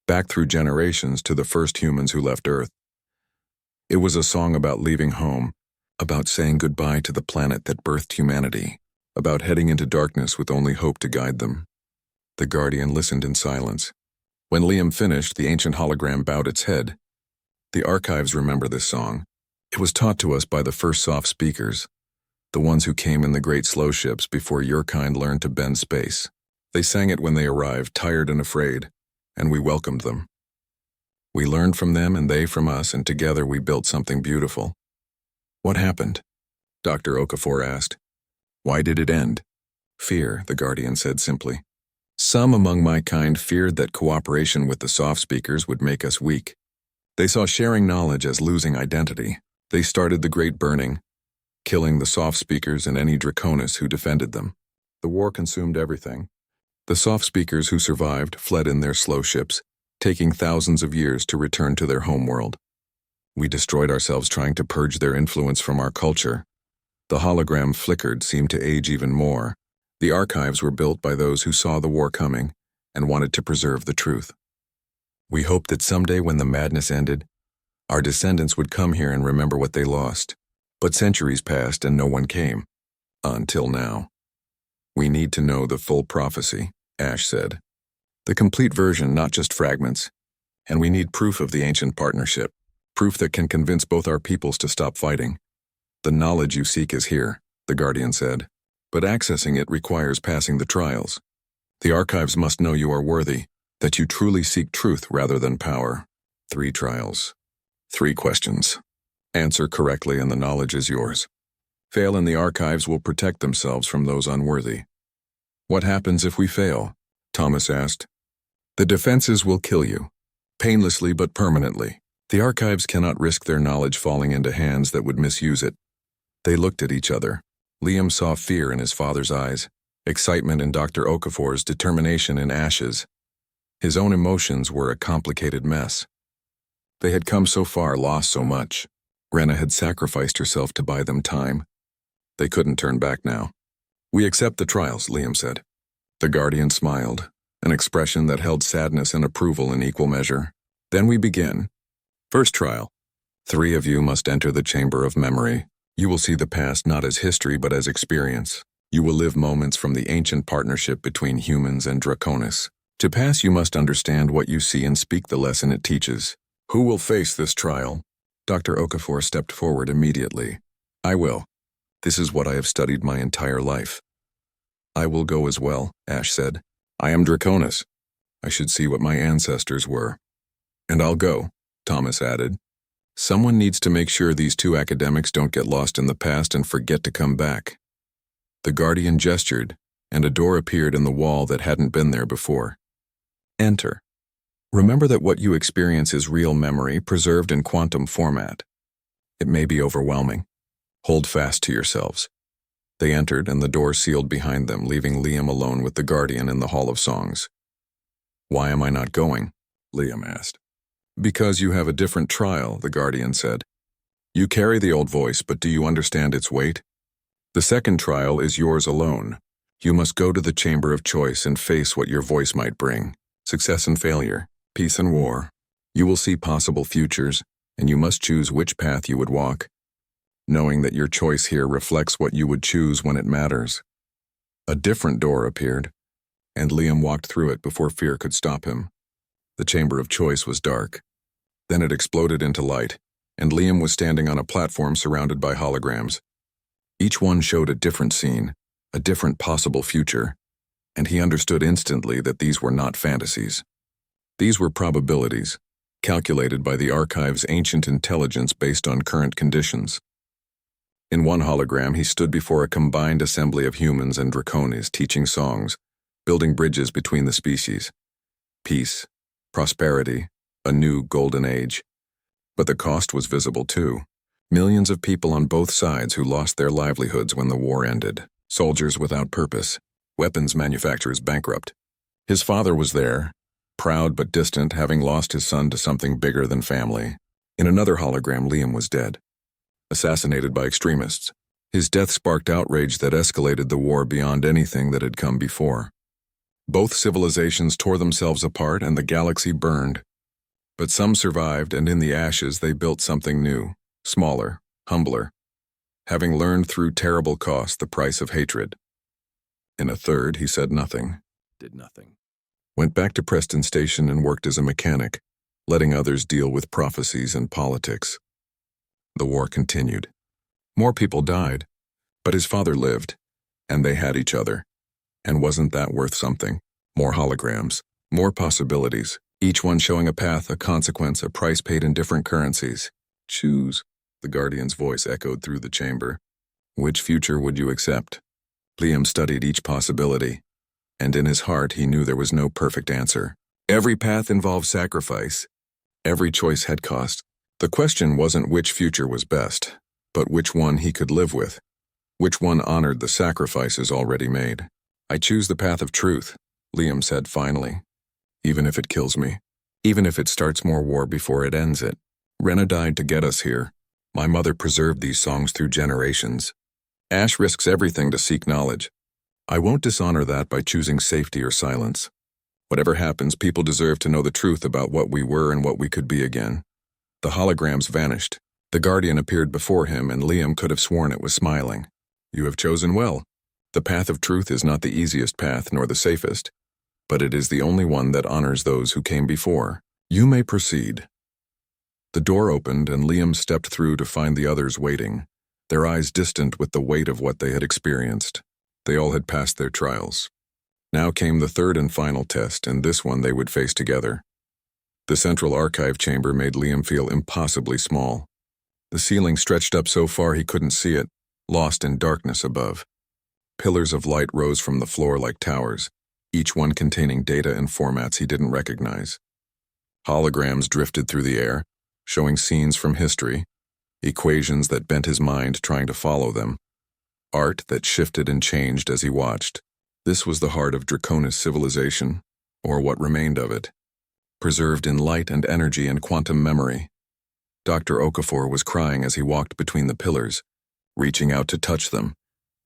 back through generations to the first humans who left Earth. It was a song about leaving home, about saying goodbye to the planet that birthed humanity, about heading into darkness with only hope to guide them. The guardian listened in silence. When Liam finished, the ancient hologram bowed its head. The archives remember this song. It was taught to us by the first soft speakers, the ones who came in the great slow ships before your kind learned to bend space. They sang it when they arrived, tired and afraid, and we welcomed them. We learned from them and they from us, and together we built something beautiful. What happened? Dr. Okafor asked. Why did it end? Fear, the guardian said simply. Some among my kind feared that cooperation with the soft speakers would make us weak. They saw sharing knowledge as losing identity. They started the Great Burning, killing the soft speakers and any Draconis who defended them. The war consumed everything. The soft speakers who survived fled in their slow ships, taking thousands of years to return to their homeworld. We destroyed ourselves trying to purge their influence from our culture. The hologram flickered, seemed to age even more. The archives were built by those who saw the war coming and wanted to preserve the truth. We hoped that someday when the madness ended, our descendants would come here and remember what they lost. But centuries passed and no one came. Until now. We need to know the full prophecy, Ash said. The complete version, not just fragments. And we need proof of the ancient partnership. Proof that can convince both our peoples to stop fighting. The knowledge you seek is here, the Guardian said. But accessing it requires passing the trials. The archives must know you are worthy, that you truly seek truth rather than power. 3 trials. 3 questions. Answer correctly and the knowledge is yours. Fail and the archives will protect themselves from those unworthy. What happens if we fail? Thomas asked. The defenses will kill you. Painlessly but permanently. The archives cannot risk their knowledge falling into hands that would misuse it. They looked at each other. Liam saw fear in his father's eyes, excitement in Dr. Okafor's, determination in Ash's. His own emotions were a complicated mess. They had come so far, lost so much. Rena had sacrificed herself to buy them time. They couldn't turn back now. We accept the trials, Liam said. The Guardian smiled, an expression that held sadness and approval in equal measure. Then we begin. First trial. 3 of you must enter the chamber of memory. You will see the past not as history but as experience. You will live moments from the ancient partnership between humans and Draconis. To pass, you must understand what you see and speak the lesson it teaches. Who will face this trial? Dr. Okafor stepped forward immediately. I will. This is what I have studied my entire life. I will go as well, Ash said. I am Draconis. I should see what my ancestors were. And I'll go, Thomas added. Someone needs to make sure these 2 academics don't get lost in the past and forget to come back. The Guardian gestured, and a door appeared in the wall that hadn't been there before. Enter. Remember that what you experience is real memory preserved in quantum format. It may be overwhelming. Hold fast to yourselves. They entered, and the door sealed behind them, leaving Liam alone with the Guardian in the Hall of Songs. Why am I not going? Liam asked. Because you have a different trial, the Guardian said. You carry the old voice, but do you understand its weight? The second trial is yours alone. You must go to the chamber of choice and face what your voice might bring. Success and failure, peace and war. You will see possible futures, and you must choose which path you would walk, knowing that your choice here reflects what you would choose when it matters. A different door appeared, and Liam walked through it before fear could stop him. The chamber of choice was dark. Then it exploded into light, and Liam was standing on a platform surrounded by holograms. Each one showed a different scene, a different possible future, and he understood instantly that these were not fantasies. These were probabilities, calculated by the archive's ancient intelligence based on current conditions. In one hologram, he stood before a combined assembly of humans and Draconis teaching songs, building bridges between the species. Peace, prosperity, a new golden age. But the cost was visible too. Millions of people on both sides who lost their livelihoods when the war ended. Soldiers without purpose. Weapons manufacturers bankrupt. His father was there, proud but distant, having lost his son to something bigger than family. In another hologram, Liam was dead, assassinated by extremists. His death sparked outrage that escalated the war beyond anything that had come before. Both civilizations tore themselves apart and the galaxy burned. But some survived, and in the ashes they built something new, smaller, humbler, having learned through terrible cost the price of hatred. In a third, he said nothing, did nothing. Went back to Preston Station and worked as a mechanic, letting others deal with prophecies and politics. The war continued. More people died, but his father lived, and they had each other. And wasn't that worth something? More holograms, more possibilities, each one showing a path, a consequence, a price paid in different currencies. Choose, the Guardian's voice echoed through the chamber. Which future would you accept? Liam studied each possibility, and in his heart he knew there was no perfect answer. Every path involved sacrifice. Every choice had cost. The question wasn't which future was best, but which one he could live with, which one honored the sacrifices already made. I choose the path of truth, Liam said finally. Even if it kills me. Even if it starts more war before it ends it. Rena died to get us here. My mother preserved these songs through generations. Ash risks everything to seek knowledge. I won't dishonor that by choosing safety or silence. Whatever happens, people deserve to know the truth about what we were and what we could be again. The holograms vanished. The Guardian appeared before him, and Liam could have sworn it was smiling. You have chosen well. The path of truth is not the easiest path nor the safest, but it is the only one that honors those who came before. You may proceed. The door opened, and Liam stepped through to find the others waiting, their eyes distant with the weight of what they had experienced. They all had passed their trials. Now came the third and final test, and this one they would face together. The central archive chamber made Liam feel impossibly small. The ceiling stretched up so far he couldn't see it, lost in darkness above. Pillars of light rose from the floor like towers, each one containing data and formats he didn't recognize. Holograms drifted through the air, showing scenes from history, equations that bent his mind trying to follow them, art that shifted and changed as he watched. This was the heart of Draconis civilization, or what remained of it, preserved in light and energy and quantum memory. Dr. Okafor was crying as he walked between the pillars, reaching out to touch them,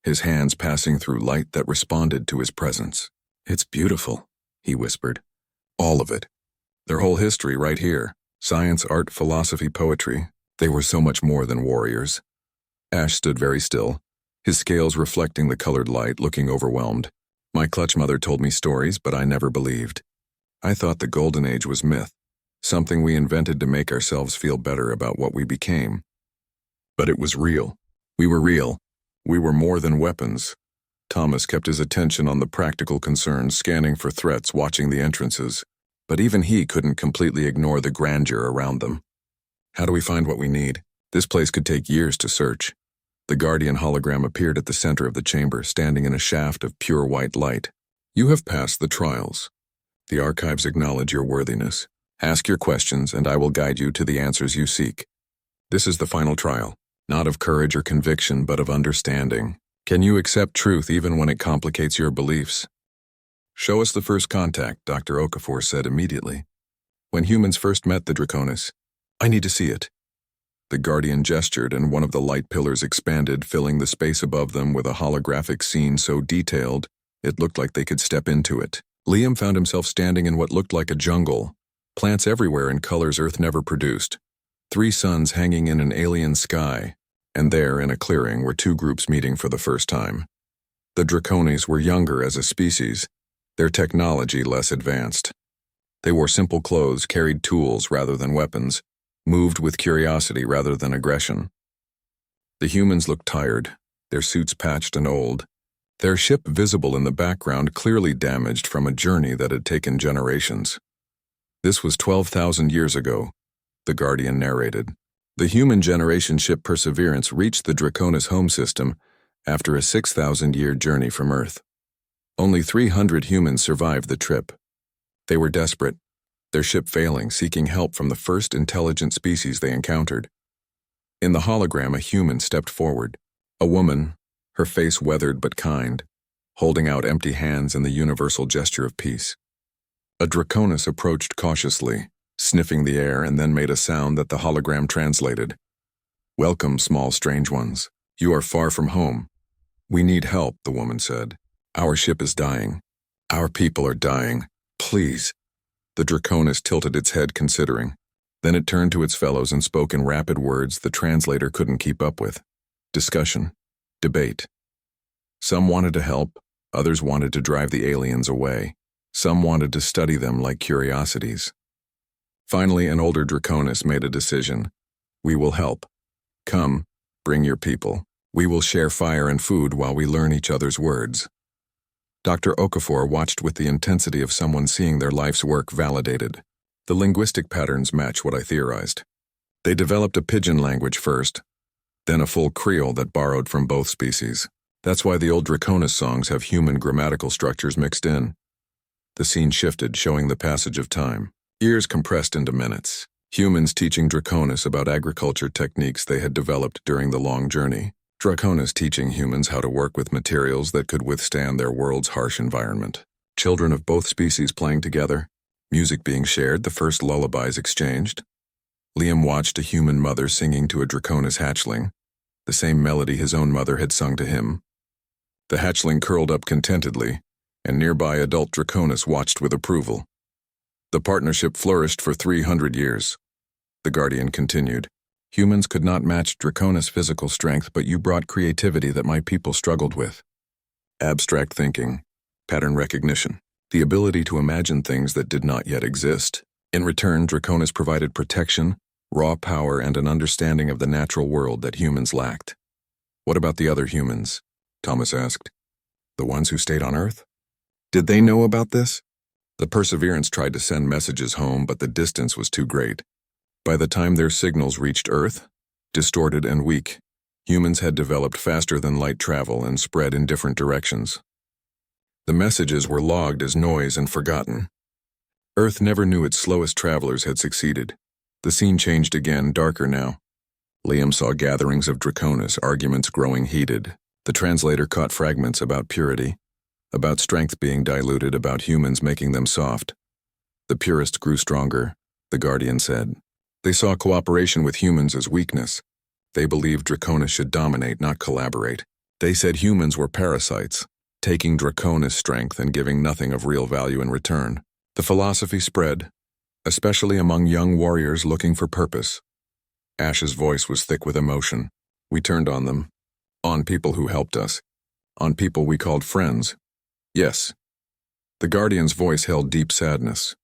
his hands passing through light that responded to his presence. It's beautiful, he whispered. All of it. Their whole history right here. Science, art, philosophy, poetry. They were so much more than warriors. Ash stood very still, his scales reflecting the colored light, looking overwhelmed. My clutch mother told me stories, but I never believed. I thought the Golden Age was myth, something we invented to make ourselves feel better about what we became. But it was real. We were real. We were more than weapons. Thomas kept his attention on the practical concerns, scanning for threats, watching the entrances. But even he couldn't completely ignore the grandeur around them. How do we find what we need? This place could take years to search. The Guardian hologram appeared at the center of the chamber, standing in a shaft of pure white light. You have passed the trials. The archives acknowledge your worthiness. Ask your questions, and I will guide you to the answers you seek. This is the final trial, not of courage or conviction, but of understanding. Can you accept truth even when it complicates your beliefs? Show us the first contact, Dr. Okafor said immediately. When humans first met the Draconis. I need to see it. The Guardian gestured, and one of the light pillars expanded, filling the space above them with a holographic scene so detailed, it looked like they could step into it. Liam found himself standing in what looked like a jungle, plants everywhere in colors Earth never produced, 3 suns hanging in an alien sky, and there, in a clearing, were 2 groups meeting for the first time. The Draconis were younger as a species, their technology less advanced. They wore simple clothes, carried tools rather than weapons, moved with curiosity rather than aggression. The humans looked tired, their suits patched and old, their ship visible in the background clearly damaged from a journey that had taken generations. This was 12,000 years ago, the Guardian narrated. The human generation ship Perseverance reached the Draconis home system after a 6,000-year journey from Earth. Only 300 humans survived the trip. They were desperate, their ship failing, seeking help from the first intelligent species they encountered. In the hologram, a human stepped forward, a woman, her face weathered but kind, holding out empty hands in the universal gesture of peace. A Draconis approached cautiously, sniffing the air, and then made a sound that the hologram translated. Welcome, small strange ones. You are far from home. We need help, the woman said. Our ship is dying. Our people are dying. Please. The Draconis tilted its head, considering. Then it turned to its fellows and spoke in rapid words the translator couldn't keep up with. Discussion. Debate. Some wanted to help, others wanted to drive the aliens away. Some wanted to study them like curiosities. Finally, an older Draconis made a decision. We will help. Come, bring your people. We will share fire and food while we learn each other's words. Dr. Okafor watched with the intensity of someone seeing their life's work validated. The linguistic patterns match what I theorized. They developed a pidgin language first, then a full Creole that borrowed from both species. That's why the old Draconis songs have human grammatical structures mixed in. The scene shifted, showing the passage of time. Years compressed into minutes. Humans teaching Draconis about agriculture techniques they had developed during the long journey. Draconis teaching humans how to work with materials that could withstand their world's harsh environment. Children of both species playing together, music being shared, the first lullabies exchanged. Liam watched a human mother singing to a Draconis hatchling, the same melody his own mother had sung to him. The hatchling curled up contentedly, and nearby adult Draconis watched with approval. The partnership flourished for 300 years. The Guardian continued. Humans could not match Draconis' physical strength, but you brought creativity that my people struggled with. Abstract thinking, pattern recognition, the ability to imagine things that did not yet exist. In return, Draconis provided protection, raw power, and an understanding of the natural world that humans lacked. What about the other humans? Thomas asked. The ones who stayed on Earth? Did they know about this? The Perseverance tried to send messages home, but the distance was too great. By the time their signals reached Earth, distorted and weak, humans had developed faster than light travel and spread in different directions. The messages were logged as noise and forgotten. Earth never knew its slowest travelers had succeeded. The scene changed again, darker now. Liam saw gatherings of Draconis, arguments growing heated. The translator caught fragments about purity, about strength being diluted, about humans making them soft. The purist grew stronger, the Guardian said. They saw cooperation with humans as weakness. They believed Draconis should dominate, not collaborate. They said humans were parasites, taking Draconis' strength and giving nothing of real value in return. The philosophy spread, especially among young warriors looking for purpose. Ash's voice was thick with emotion. We turned on them, on people who helped us, on people we called friends. Yes. The Guardian's voice held deep sadness.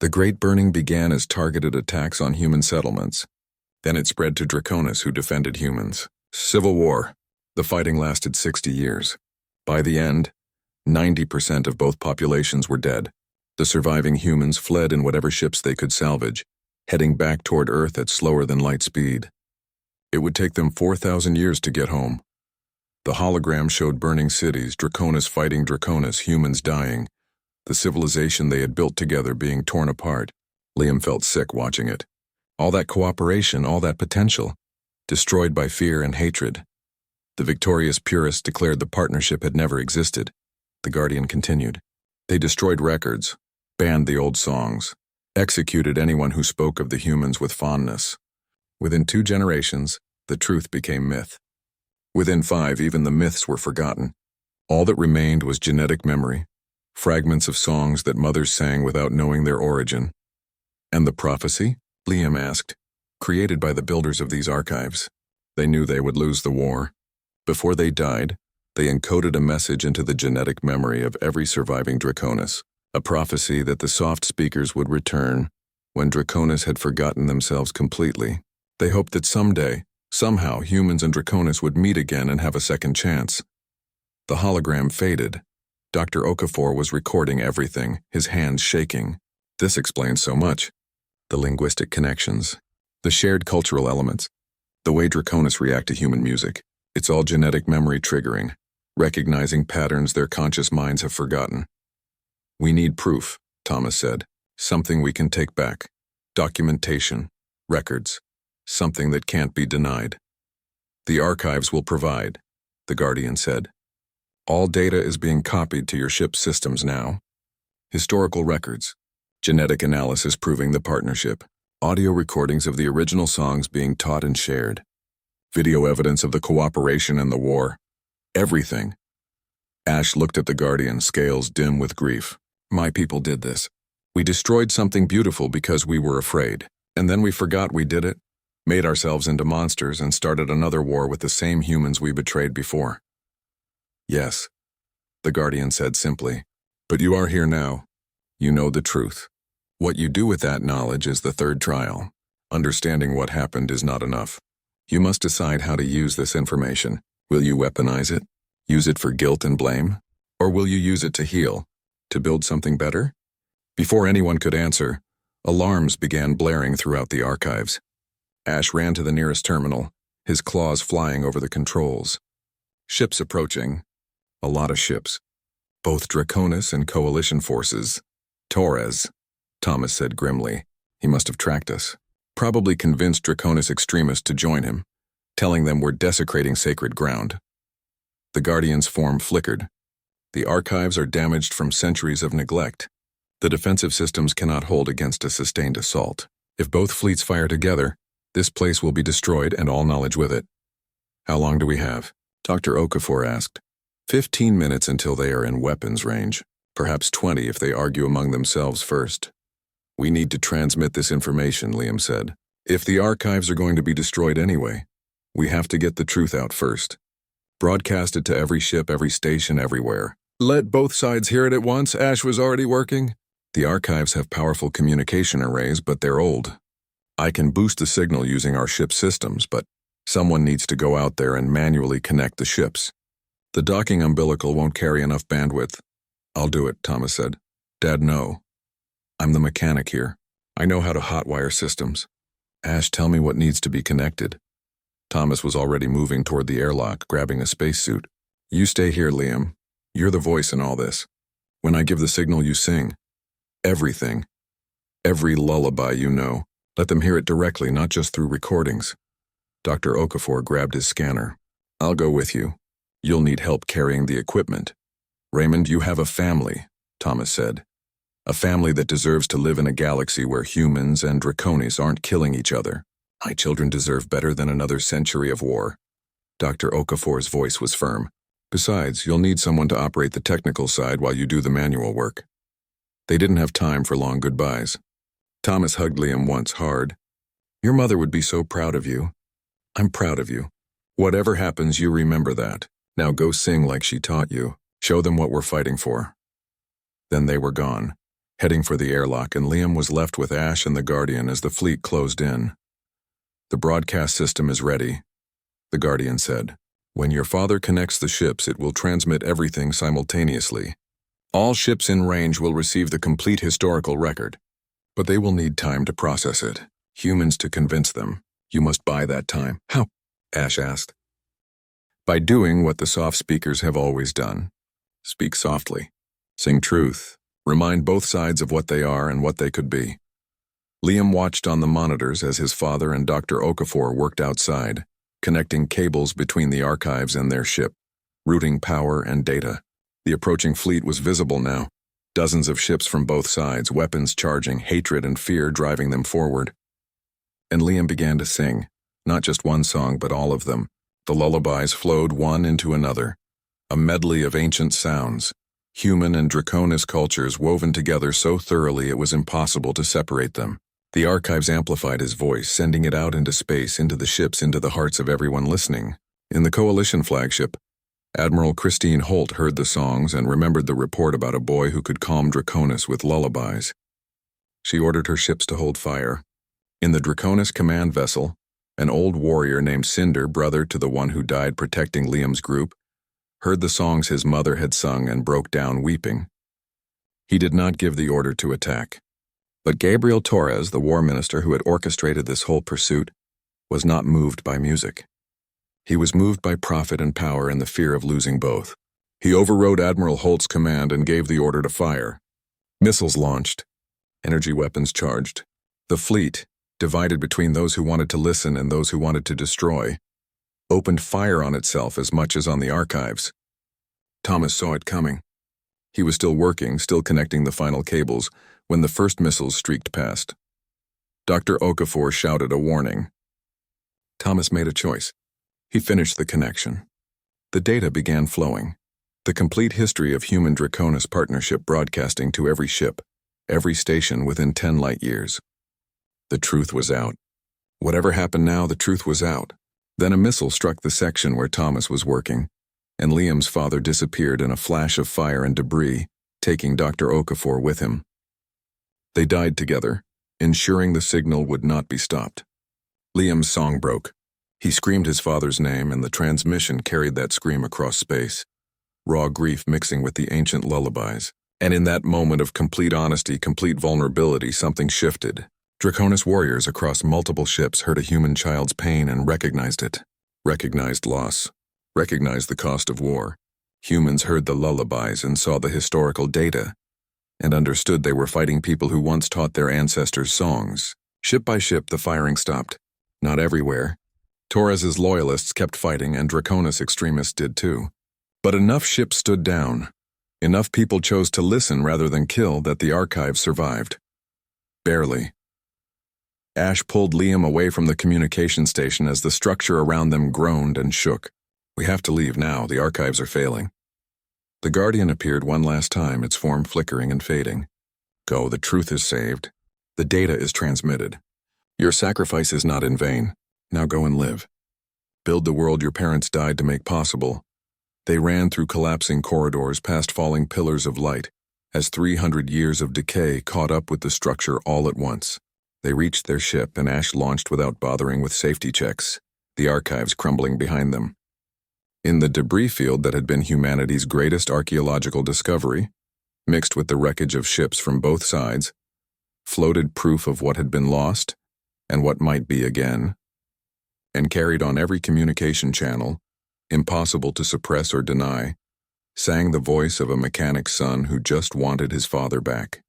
The Great Burning began as targeted attacks on human settlements. Then it spread to Draconis, who defended humans. Civil war. The fighting lasted 60 years. By the end, 90% of both populations were dead. The surviving humans fled in whatever ships they could salvage, heading back toward Earth at slower than light speed. It would take them 4,000 years to get home. The hologram showed burning cities, Draconis fighting Draconis, humans dying, the civilization they had built together being torn apart. Liam felt sick watching it. All that cooperation, all that potential, destroyed by fear and hatred. The victorious purists declared the partnership had never existed. The Guardian continued. They destroyed records, banned the old songs, executed anyone who spoke of the humans with fondness. Within 2 generations, the truth became myth. Within 5, even the myths were forgotten. All that remained was genetic memory, fragments of songs that mothers sang without knowing their origin. And the prophecy? Liam asked. Created by the builders of these archives. They knew they would lose the war. Before they died, they encoded a message into the genetic memory of every surviving Draconis, a prophecy that the soft speakers would return when Draconis had forgotten themselves completely. They hoped that someday, somehow, humans and Draconis would meet again and have a second chance. The hologram faded. Dr. Okafor was recording everything, his hands shaking. This explains so much. The linguistic connections, the shared cultural elements, the way Draconis react to human music. It's all genetic memory triggering, recognizing patterns their conscious minds have forgotten. We need proof, Thomas said. Something we can take back. Documentation, records, something that can't be denied. The archives will provide, the Guardian said. All data is being copied to your ship's systems now. Historical records, genetic analysis proving the partnership, audio recordings of the original songs being taught and shared, video evidence of the cooperation and the war. Everything. Ash looked at the Guardian, scales dim with grief. My people did this. We destroyed something beautiful because we were afraid, and then we forgot we did it, made ourselves into monsters, and started another war with the same humans we betrayed before. Yes, the Guardian said simply. But you are here now. You know the truth. What you do with that knowledge is the third trial. Understanding what happened is not enough. You must decide how to use this information. Will you weaponize it? Use it for guilt and blame? Or will you use it to heal? To build something better? Before anyone could answer, alarms began blaring throughout the archives. Ash ran to the nearest terminal, his claws flying over the controls. Ships approaching. A lot of ships. Both Draconis and Coalition forces. Torres, Thomas said grimly. He must have tracked us. Probably convinced Draconis extremists to join him, telling them we're desecrating sacred ground. The Guardian's form flickered. The archives are damaged from centuries of neglect. The defensive systems cannot hold against a sustained assault. If both fleets fire together, this place will be destroyed and all knowledge with it. How long do we have? Dr. Okafor asked. 15 minutes until they are in weapons range. Perhaps 20 if they argue among themselves first. We need to transmit this information, Liam said. If the archives are going to be destroyed anyway, we have to get the truth out first. Broadcast it to every ship, every station, everywhere. Let both sides hear it at once. Ash was already working. The archives have powerful communication arrays, but they're old. I can boost the signal using our ship systems, but someone needs to go out there and manually connect the ships. The docking umbilical won't carry enough bandwidth. I'll do it, Thomas said. Dad, no. I'm the mechanic here. I know how to hotwire systems. Ash, tell me what needs to be connected. Thomas was already moving toward the airlock, grabbing a spacesuit. You stay here, Liam. You're the voice in all this. When I give the signal, you sing. Everything. Every lullaby you know. Let them hear it directly, not just through recordings. Dr. Okafor grabbed his scanner. I'll go with you. You'll need help carrying the equipment. Raymond, you have a family, Thomas said. A family that deserves to live in a galaxy where humans and draconis aren't killing each other. My children deserve better than another century of war. Dr. Okafor's voice was firm. Besides, you'll need someone to operate the technical side while you do the manual work. They didn't have time for long goodbyes. Thomas hugged Liam once hard. Your mother would be so proud of you. I'm proud of you. Whatever happens, you remember that. Now go sing like she taught you. Show them what we're fighting for. Then they were gone, heading for the airlock, and Liam was left with Ash and the Guardian as the fleet closed in. The broadcast system is ready, the Guardian said. When your father connects the ships, it will transmit everything simultaneously. All ships in range will receive the complete historical record, but they will need time to process it. Humans to convince them. You must buy that time. How? Ash asked. By doing what the soft speakers have always done. Speak softly. Sing truth. Remind both sides of what they are and what they could be. Liam watched on the monitors as his father and Dr. Okafor worked outside, connecting cables between the archives and their ship, routing power and data. The approaching fleet was visible now. Dozens of ships from both sides, weapons charging, hatred and fear driving them forward. And Liam began to sing, not just one song, but all of them. The lullabies flowed one into another, a medley of ancient sounds, human and draconis cultures woven together so thoroughly it was impossible to separate them. The archives amplified his voice, sending it out into space, into the ships, into the hearts of everyone listening. In the Coalition flagship, Admiral Christine Holt heard the songs and remembered the report about a boy who could calm draconis with lullabies. She ordered her ships to hold fire. In the draconis command vessel, an old warrior named Cinder, brother to the one who died protecting Liam's group, heard the songs his mother had sung and broke down weeping. He did not give the order to attack. But Gabriel Torres, the war minister who had orchestrated this whole pursuit, was not moved by music. He was moved by profit and power and the fear of losing both. He overrode Admiral Holt's command and gave the order to fire. Missiles launched. Energy weapons charged. The fleet, divided between those who wanted to listen and those who wanted to destroy, opened fire on itself as much as on the archives. Thomas saw it coming. He was still working, still connecting the final cables, when the first missiles streaked past. Dr. Okafor shouted a warning. Thomas made a choice. He finished the connection. The data began flowing. The complete history of human-draconis partnership broadcasting to every ship, every station within 10 light years. The truth was out. Whatever happened now, the truth was out. Then a missile struck the section where Thomas was working, and Liam's father disappeared in a flash of fire and debris, taking Dr. Okafor with him. They died together, ensuring the signal would not be stopped. Liam's song broke. He screamed his father's name, and the transmission carried that scream across space, raw grief mixing with the ancient lullabies. And in that moment of complete honesty, complete vulnerability, something shifted. Draconis warriors across multiple ships heard a human child's pain and recognized it. Recognized loss. Recognized the cost of war. Humans heard the lullabies and saw the historical data, and understood they were fighting people who once taught their ancestors songs. Ship by ship, the firing stopped. Not everywhere. Torres's loyalists kept fighting, and Draconis extremists did too. But enough ships stood down. Enough people chose to listen rather than kill that the archive survived. Barely. Ash pulled Liam away from the communication station as the structure around them groaned and shook. We have to leave now, the archives are failing. The Guardian appeared one last time, its form flickering and fading. Go, the truth is saved. The data is transmitted. Your sacrifice is not in vain. Now go and live. Build the world your parents died to make possible. They ran through collapsing corridors past falling pillars of light, as 300 years of decay caught up with the structure all at once. They reached their ship and Ash launched without bothering with safety checks, the archives crumbling behind them. In the debris field that had been humanity's greatest archaeological discovery, mixed with the wreckage of ships from both sides, floated proof of what had been lost and what might be again, and carried on every communication channel, impossible to suppress or deny, sang the voice of a mechanic's son who just wanted his father back.